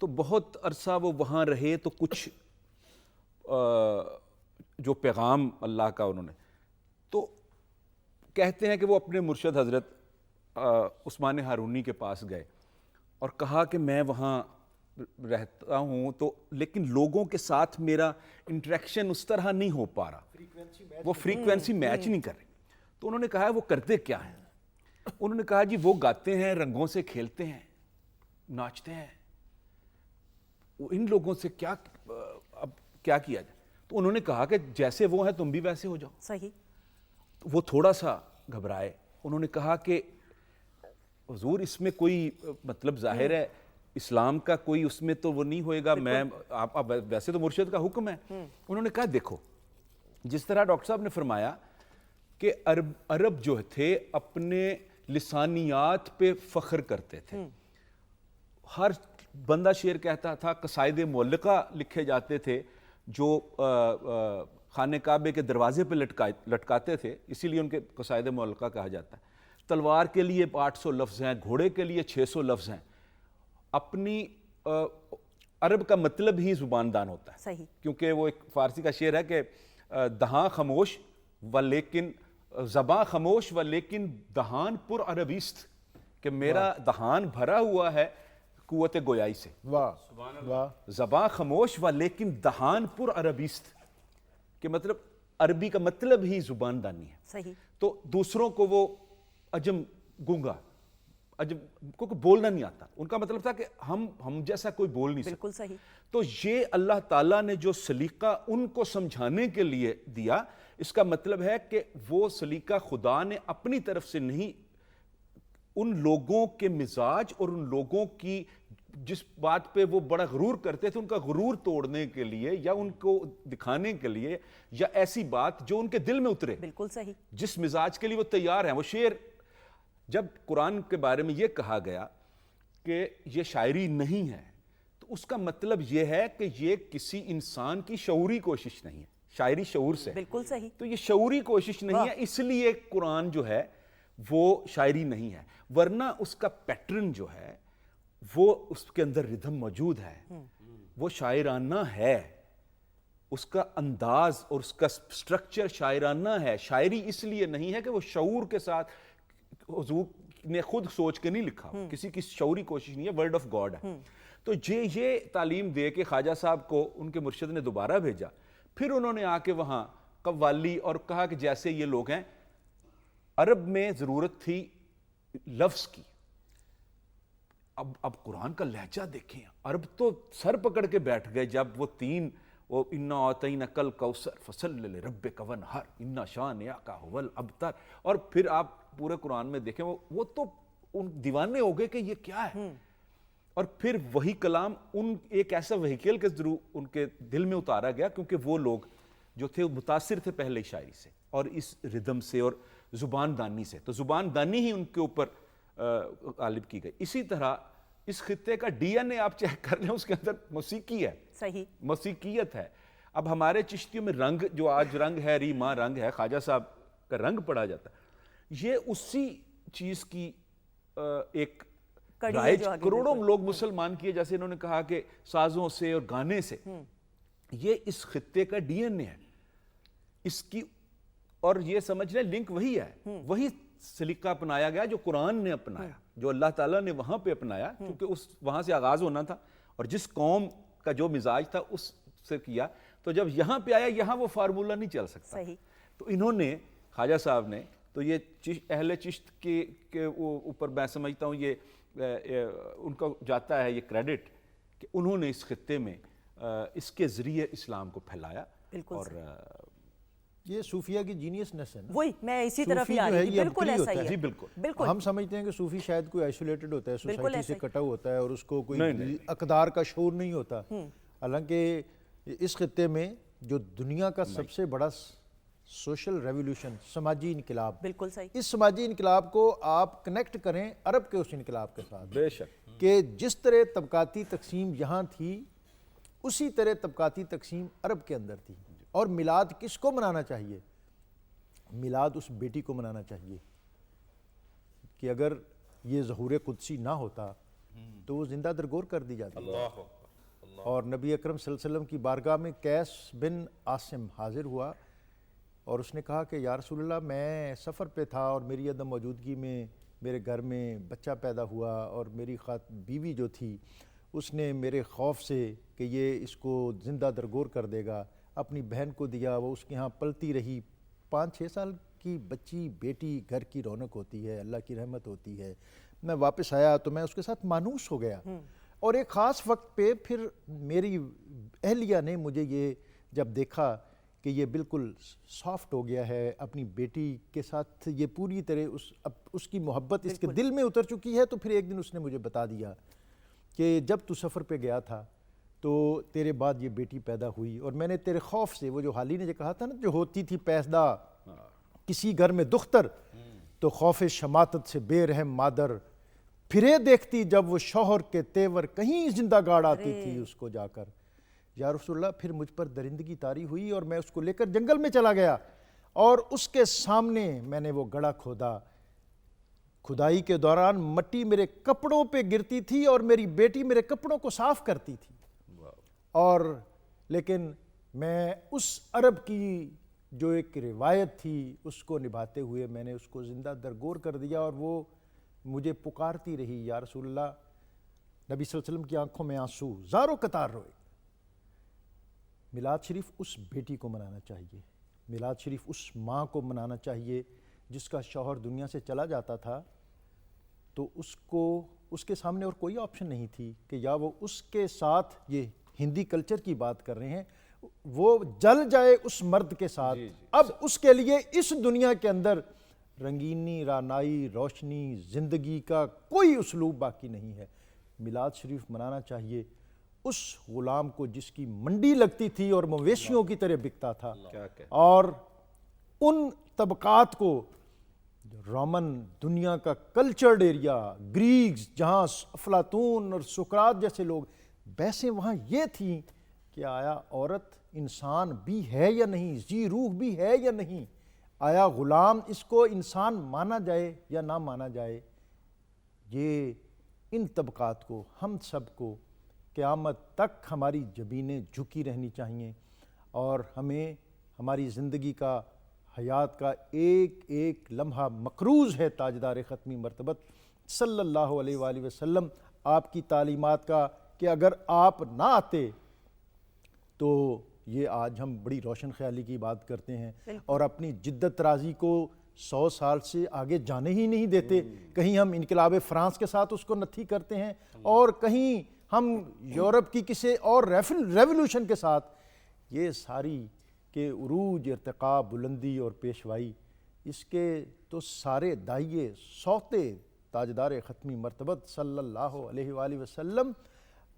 تو بہت عرصہ وہ وہاں رہے. تو کچھ جو پیغام اللہ کا انہوں نے, تو کہتے ہیں کہ وہ اپنے مرشد حضرت عثمان ہارونی کے پاس گئے اور کہا کہ میں وہاں رہتا ہوں تو لیکن لوگوں کے ساتھ میرا انٹریکشن اس طرح نہیں ہو پا رہا, وہ فریکوینسی میچ نہیں کر رہی. تو انہوں نے کہا وہ کرتے کیا ہیں؟ انہوں نے کہا جی وہ گاتے ہیں, رنگوں سے کھیلتے ہیں, ناچتے ہیں, ان لوگوں سے کیا اب کیا کیا جائے؟ تو انہوں نے کہا کہ جیسے وہ ہیں تم بھی ویسے ہو جاؤ.
صحیح.
وہ تھوڑا سا گھبرائے, انہوں نے کہا کہ حضور اس میں کوئی مطلب ظاہر ہے اسلام کا کوئی اس میں تو وہ نہیں ہوئے گا, میں آپ ویسے تو مرشد کا حکم ہے. انہوں نے کہا دیکھو جس طرح ڈاکٹر صاحب نے فرمایا کہ عرب جو تھے اپنے لسانیات پہ فخر کرتے تھے, ہر بندہ شعر کہتا تھا, قصائد معلقہ لکھے جاتے تھے جو خانہ کعبے کے دروازے پہ لٹکاتے تھے, اسی لیے ان کے قصائد معلقہ کہا جاتا ہے. تلوار کے لیے 800 لفظ ہیں, گھوڑے کے لیے 600 لفظ ہیں. اپنی عرب کا مطلب ہی زبان دان ہوتا ہے.
صحیح.
کیونکہ وہ ایک فارسی کا شعر ہے کہ دہاں خاموش و لیکن زباں خاموش و لیکن دہان پر عربیست, کہ میرا دہان بھرا ہوا ہے قوت گویائی سے.
واہ واہ.
زباں خاموش و لیکن دہان پر عربیست, کہ مطلب عربی کا مطلب ہی زبان دانی ہے.
صحیح.
تو دوسروں کو وہ عجم گونگا, عجم کو بولنا نہیں آتا, ان کا مطلب تھا کہ ہم جیسا کوئی بول نہیں سکتا.
بالکل صحیح.
تو یہ اللہ تعالیٰ نے جو سلیقہ ان کو سمجھانے کے لیے دیا, اس کا مطلب ہے کہ وہ سلیقہ خدا نے اپنی طرف سے نہیں, ان لوگوں کے مزاج اور ان لوگوں کی جس بات پہ وہ بڑا غرور کرتے تھے ان کا غرور توڑنے کے لیے, یا ان کو دکھانے کے لیے, یا ایسی بات جو ان کے دل میں اترے.
بالکل صحیح.
جس مزاج کے لیے وہ تیار ہیں. وہ شعر جب قرآن کے بارے میں یہ کہا گیا کہ یہ شاعری نہیں ہے, تو اس کا مطلب یہ ہے کہ یہ کسی انسان کی شعوری کوشش نہیں ہے. شاعری شعور سے,
بالکل صحیح.
تو یہ شعوری کوشش نہیں ہے, اس لیے قرآن جو ہے وہ شاعری نہیں ہے. ورنہ اس کا پیٹرن جو ہے وہ اس کے اندر ردھم موجود ہے, وہ شاعرانہ ہے, اس کا انداز اور اس کا سٹرکچر شاعرانہ ہے. شاعری اس لیے نہیں ہے کہ وہ شعور کے ساتھ, حضور نے خود سوچ کے نہیں لکھا, کسی کی شعوری کوشش نہیں ہے, ورڈ آف گاڈ ہے. تو یہ تعلیم دے کے خواجہ صاحب کو ان کے مرشد نے دوبارہ بھیجا. پھر انہوں نے آ کے وہاں قوالی اور کہا کہ جیسے یہ لوگ ہیں, عرب میں ضرورت تھی لفظ کی. اب قرآن کا لہجہ دیکھیں, عرب تو سر پکڑ کے بیٹھ گئے جب وہ تین, وہ انا اعطیناک الکوثر فصلی لربک وانحر ان شانئک ھو الابتر. اور پھر آپ پورے قرآن میں دیکھیں وہ تو دیوانے ہو گئے کہ یہ کیا ہے. اور پھر وہی کلام ان ایک ایسا وہیکل کے ضرور ان کے دل میں اتارا گیا, کیونکہ وہ لوگ جو تھے متاثر تھے پہلے شاعری سے اور اس ردم سے اور زبان دانی سے. تو زبان دانی ہی ان کے اوپر غالب کی گئی. اسی طرح اس خطے کا ڈی این اے آپ چیک کر لیں, اس کے اندر موسیقی ہے.
صحیح.
موسیقیت ہے. اب ہمارے چشتیوں میں رنگ, جو آج رنگ ہے, ریما رنگ ہے, خواجہ صاحب کا رنگ پڑا جاتا ہے, یہ اسی چیز کی ایک رائج کروڑوں لوگ مسلمان کیے, جیسے انہوں نے کہا کہ سازوں سے اور گانے سے. یہ اس خطے کا ڈی این اے ہے. اس کی اور یہ سمجھ لیں لنک وہی ہے، وہی سلیقہ اپنایا گیا جو قرآن نے اپنایا، جو اللہ تعالیٰ نے وہاں پہ اپنایا، کیونکہ وہاں سے آغاز ہونا تھا اور جس قوم کا جو مزاج تھا اس سے کیا، تو جب یہاں پہ آیا یہاں وہ فارمولہ نہیں چل سکتا، تو انہوں نے خواجہ صاحب نے تو یہ اہل چشت کے اوپر میں سمجھتا ہوں یہ ان کو جاتا ہے یہ کریڈٹ کہ انہوں نے اس خطے میں اس کے ذریعے اسلام کو پھیلایا، اور
یہ صوفیہ کی جینیسنس ہے نا،
وہی میں اسی طرف ہی آ رہی تھی، بالکل ایسا ہی ہے، بالکل
ہم سمجھتے ہیں کہ صوفی شاید کوئی آئسولیٹڈ ہوتا ہے، سوسائٹی سے کٹا ہوتا ہے اور اس کو کوئی اقدار کا شعور نہیں ہوتا، حالانکہ اس خطے میں جو دنیا کا سب سے بڑا سوشل ریولوشن، سماجی انقلاب،
بالکل صحیح،
اس سماجی انقلاب کو آپ کنیکٹ کریں عرب کے اس انقلاب کے ساتھ،
بے شک
کہ جس طرح طبقاتی تقسیم یہاں تھی اسی طرح طبقاتی تقسیم عرب کے اندر تھی، اور میلاد کس کو منانا چاہیے؟ میلاد اس بیٹی کو منانا چاہیے کہ اگر یہ ظہور قدسی نہ ہوتا تو وہ زندہ درگور کر دی جاتی، اور نبی اکرم صلی اللہ علیہ وسلم کی بارگاہ میں قیس بن عاصم حاضر ہوا اور اس نے کہا کہ یا رسول اللہ میں سفر پہ تھا اور میری عدم موجودگی میں میرے گھر میں بچہ پیدا ہوا، اور میری بیوی جو تھی اس نے میرے خوف سے کہ یہ اس کو زندہ درگور کر دے گا اپنی بہن کو دیا، وہ اس کے ہاں پلتی رہی، 5-6 سال کی بچی بیٹی گھر کی رونق ہوتی ہے، اللہ کی رحمت ہوتی ہے، میں واپس آیا تو میں اس کے ساتھ مانوس ہو گیا، اور ایک خاص وقت پہ پھر میری اہلیہ نے مجھے یہ جب دیکھا کہ یہ بالکل سافٹ ہو گیا ہے، اپنی بیٹی کے ساتھ یہ پوری طرح اس کی محبت اس کے دل میں اتر چکی ہے، تو پھر ایک دن اس نے مجھے بتا دیا کہ جب تو سفر پہ گیا تھا تو تیرے بعد یہ بیٹی پیدا ہوئی، اور میں نے تیرے خوف سے، وہ جو حالی نے جو کہا تھا نا، جو ہوتی تھی پیسدہ کسی گھر میں دختر تو خوف شماتت سے بے رحم مادر پھرے دیکھتی جب وہ شوہر کے تیور کہیں زندہ گاڑ آتی تھی اس کو جا کر، یا رسول اللہ پھر مجھ پر درندگی طاری ہوئی اور میں اس کو لے کر جنگل میں چلا گیا، اور اس کے سامنے میں نے وہ گڑھا کھودا، کھدائی کے دوران مٹی میرے کپڑوں پہ گرتی تھی اور میری بیٹی میرے کپڑوں کو صاف کرتی تھی، اور لیکن میں اس عرب کی جو ایک روایت تھی اس کو نبھاتے ہوئے میں نے اس کو زندہ درگور کر دیا، اور وہ مجھے پکارتی رہی، یا رسول اللہ، نبی صلی اللہ علیہ وسلم کی آنکھوں میں آنسو، زاروں قطار روئے۔ میلاد شریف اس بیٹی کو منانا چاہیے، میلاد شریف اس ماں کو منانا چاہیے جس کا شوہر دنیا سے چلا جاتا تھا، تو اس کے سامنے اور کوئی آپشن نہیں تھی کہ یا وہ اس کے ساتھ، یہ ہندی کلچر کی بات کر رہے ہیں، وہ جل جائے اس مرد کے ساتھ، اب اس کے لیے اس دنیا کے اندر رنگینی، رانائی، روشنی، زندگی کا کوئی اسلوب باقی نہیں ہے۔ میلاد شریف منانا چاہیے اس غلام کو جس کی منڈی لگتی تھی اور مویشیوں کی طرح بکتا تھا، اور ان طبقات کو، رومن دنیا کا کلچرڈ ایریا، گریکس جہاں افلاطون اور سقراط جیسے لوگ، بحثیں وہاں یہ تھیں کہ آیا عورت انسان بھی ہے یا نہیں، ذی روح بھی ہے یا نہیں، آیا غلام اس کو انسان مانا جائے یا نہ مانا جائے۔ یہ ان طبقات کو، ہم سب کو قیامت تک ہماری جبینیں جھکی رہنی چاہیے، اور ہمیں ہماری زندگی کا، حیات کا ایک ایک لمحہ مقروض ہے تاجدار ختمی مرتبت صلی اللہ علیہ وآلہ وسلم، آپ کی تعلیمات کا، کہ اگر آپ نہ آتے تو یہ آج ہم بڑی روشن خیالی کی بات کرتے ہیں اور اپنی جدت رازی کو 100 سال سے آگے جانے ہی نہیں دیتے، کہیں ہم انقلاب فرانس کے ساتھ اس کو نتھی کرتے ہیں، اور کہیں ہم یورپ کی کسی اور ریولوشن کے ساتھ، یہ ساری کہ عروج، ارتقاء، بلندی اور پیشوائی، اس کے تو سارے دائیے سوتے تاجدار ختمی مرتبت صلی اللہ علیہ وآلہ وسلم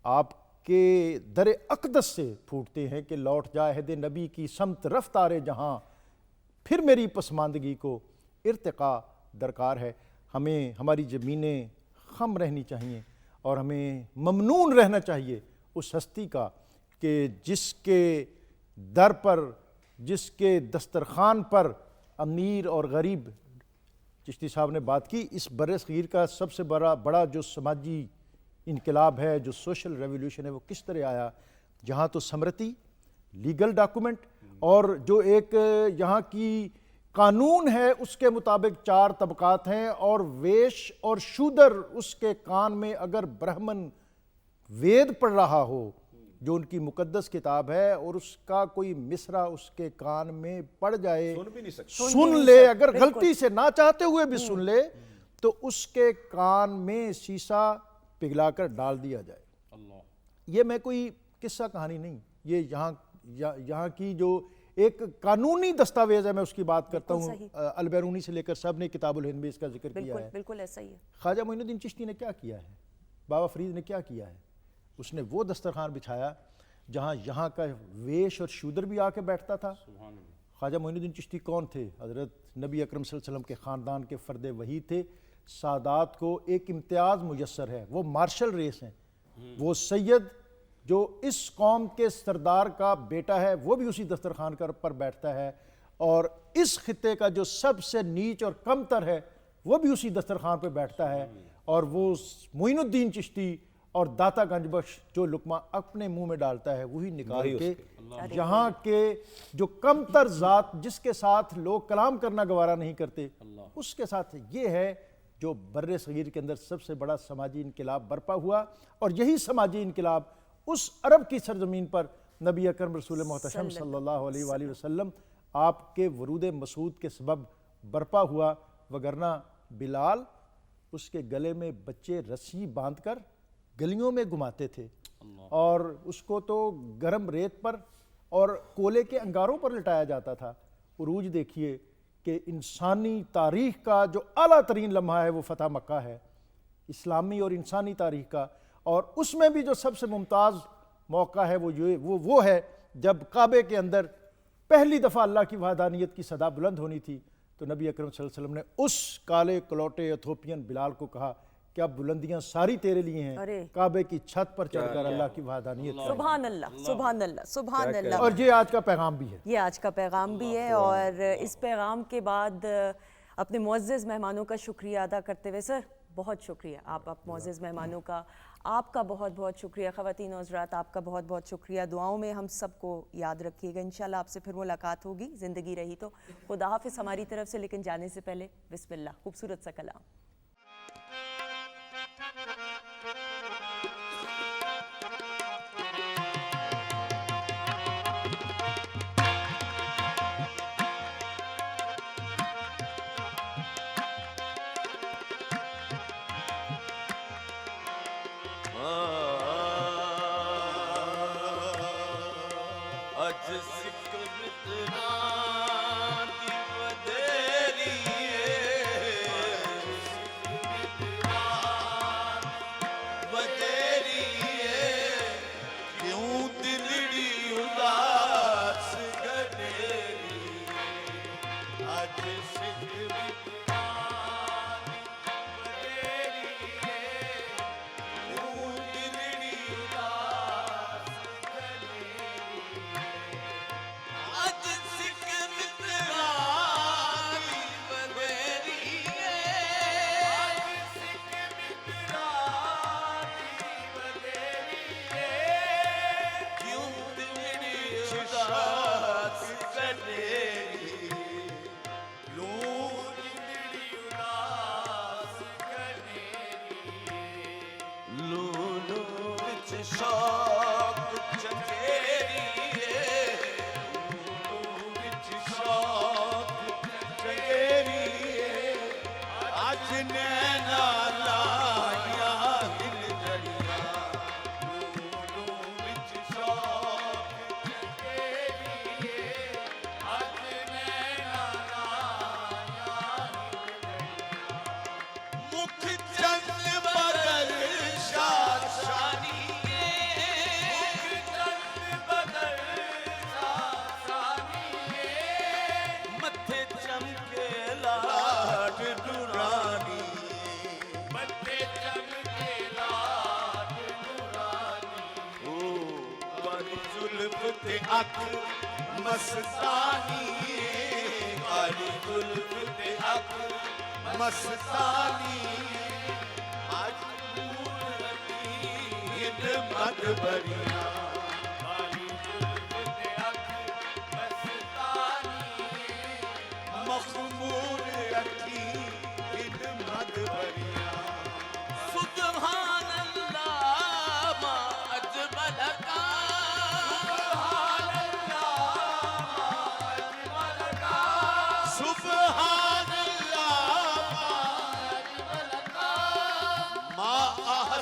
آپ کے در اقدس سے پھوٹتے ہیں کہ لوٹ جا عہد نبی کی سمت رفتار جہاں، پھر میری پسماندگی کو ارتقاء درکار ہے۔ ہمیں ہماری زمینیں خم رہنی چاہیے، اور ہمیں ممنون رہنا چاہیے اس ہستی کا کہ جس کے در پر، جس کے دسترخوان پر امیر اور غریب، چشتی صاحب نے بات کی، اس بر صغیر کا سب سے بڑا جو سماجی انقلاب ہے، جو سوشل ریولوشن ہے، وہ کس طرح آیا، جہاں تو سمرتی لیگل ڈاکومنٹ، اور جو ایک یہاں کی قانون ہے اس کے مطابق 4 طبقات ہیں، اور ویش اور شودر اس کے کان میں اگر برہمن وید پڑھ رہا ہو جو ان کی مقدس کتاب ہے اور اس کا کوئی مصرع اس کے کان میں پڑ جائے، سن لے، اگر غلطی سے نہ چاہتے ہوئے بھی سن لے، تو اس کے کان میں سیسا پگھلا کر ڈال دیا جائے۔ یہ میں کوئی قصہ کہانی نہیں، یہ یہاں کی جو ایک قانونی دستاویز ہے، میں اس کی بات کرتا ہوں۔ البیرونی سے لے کر سب نے کتاب الہند میں اس کا ذکر کیا ہے۔
بالکل ایسا ہی ہے۔
خواجہ معین الدین چشتی نے کیا کیا ہے، بابا فرید نے کیا کیا ہے؟ اس نے وہ دسترخوان بچھایا جہاں یہاں کا ویش اور شودر بھی آ کے بیٹھتا تھا۔ خواجہ معین الدین چشتی کون تھے؟ حضرت نبی اکرم صلی اللہ علیہ وسلم کے خاندان کے فرد وحی تھے۔ سادات کو ایک امتیاز میسر ہے، وہ مارشل ریس ہیں۔ وہ سید جو اس قوم کے سردار کا بیٹا ہے وہ بھی اسی دسترخوان پر بیٹھتا ہے، اور اس خطے کا جو سب سے نیچ اور کم تر ہے وہ بھی اسی دسترخوان پہ بیٹھتا ہے، اور وہ معین الدین چشتی اور داتا گنج بخش جو لقمہ اپنے منہ میں ڈالتا ہے وہی نکال کے یہاں کے جو کم تر ذات جس کے ساتھ لوگ کلام کرنا گوارا نہیں کرتے اس کے ساتھ، یہ ہے جو بر صغیر کے اندر سب سے بڑا سماجی انقلاب برپا ہوا۔ اور یہی سماجی انقلاب اس عرب کی سرزمین پر نبی اکرم رسول محتشم صلی اللہ علیہ وآلہ وسلم آپ کے ورود مسعود کے سبب برپا ہوا، وگرنہ بلال اس کے گلے میں بچے رسی باندھ کر گلیوں میں گھماتے تھے، اور اس کو تو گرم ریت پر اور کولے کے انگاروں پر لٹایا جاتا تھا۔ عروج دیکھیے کہ انسانی تاریخ کا جو اعلیٰ ترین لمحہ ہے وہ فتح مکہ ہے، اسلامی اور انسانی تاریخ کا، اور اس میں بھی جو سب سے ممتاز موقع ہے وہ ہے جب کعبے کے اندر پہلی دفعہ اللہ کی وحدانیت کی صدا بلند ہونی تھی، تو نبی اکرم صلی اللہ علیہ وسلم نے اس کالے کلوٹے ایتھوپین بلال کو کہا کہ اب بلندیاں ساری تیرے لیے ہیں، کعبے کی چھت پر چڑھ کر اللہ کی وحدانیت کریں۔
سبحان اللہ، سبحان اللہ، سبحان اللہ۔
اور یہ آج کا پیغام بھی ہے،
یہ آج کا پیغام بھی ہے، اور اس پیغام کے بعد اپنے معزز مہمانوں کا شکریہ ادا کرتے ہوئے، سر بہت شکریہ آپ معزز مہمانوں کا، آپ کا بہت بہت شکریہ، خواتین و حضرات آپ کا بہت بہت شکریہ۔ دعاؤں میں ہم سب کو یاد رکھیے گا، انشاءاللہ آپ سے پھر ملاقات ہوگی، زندگی رہی تو۔ خدا حافظ ہماری طرف سے، لیکن جانے سے پہلے بسم اللہ، خوبصورت سا کلام۔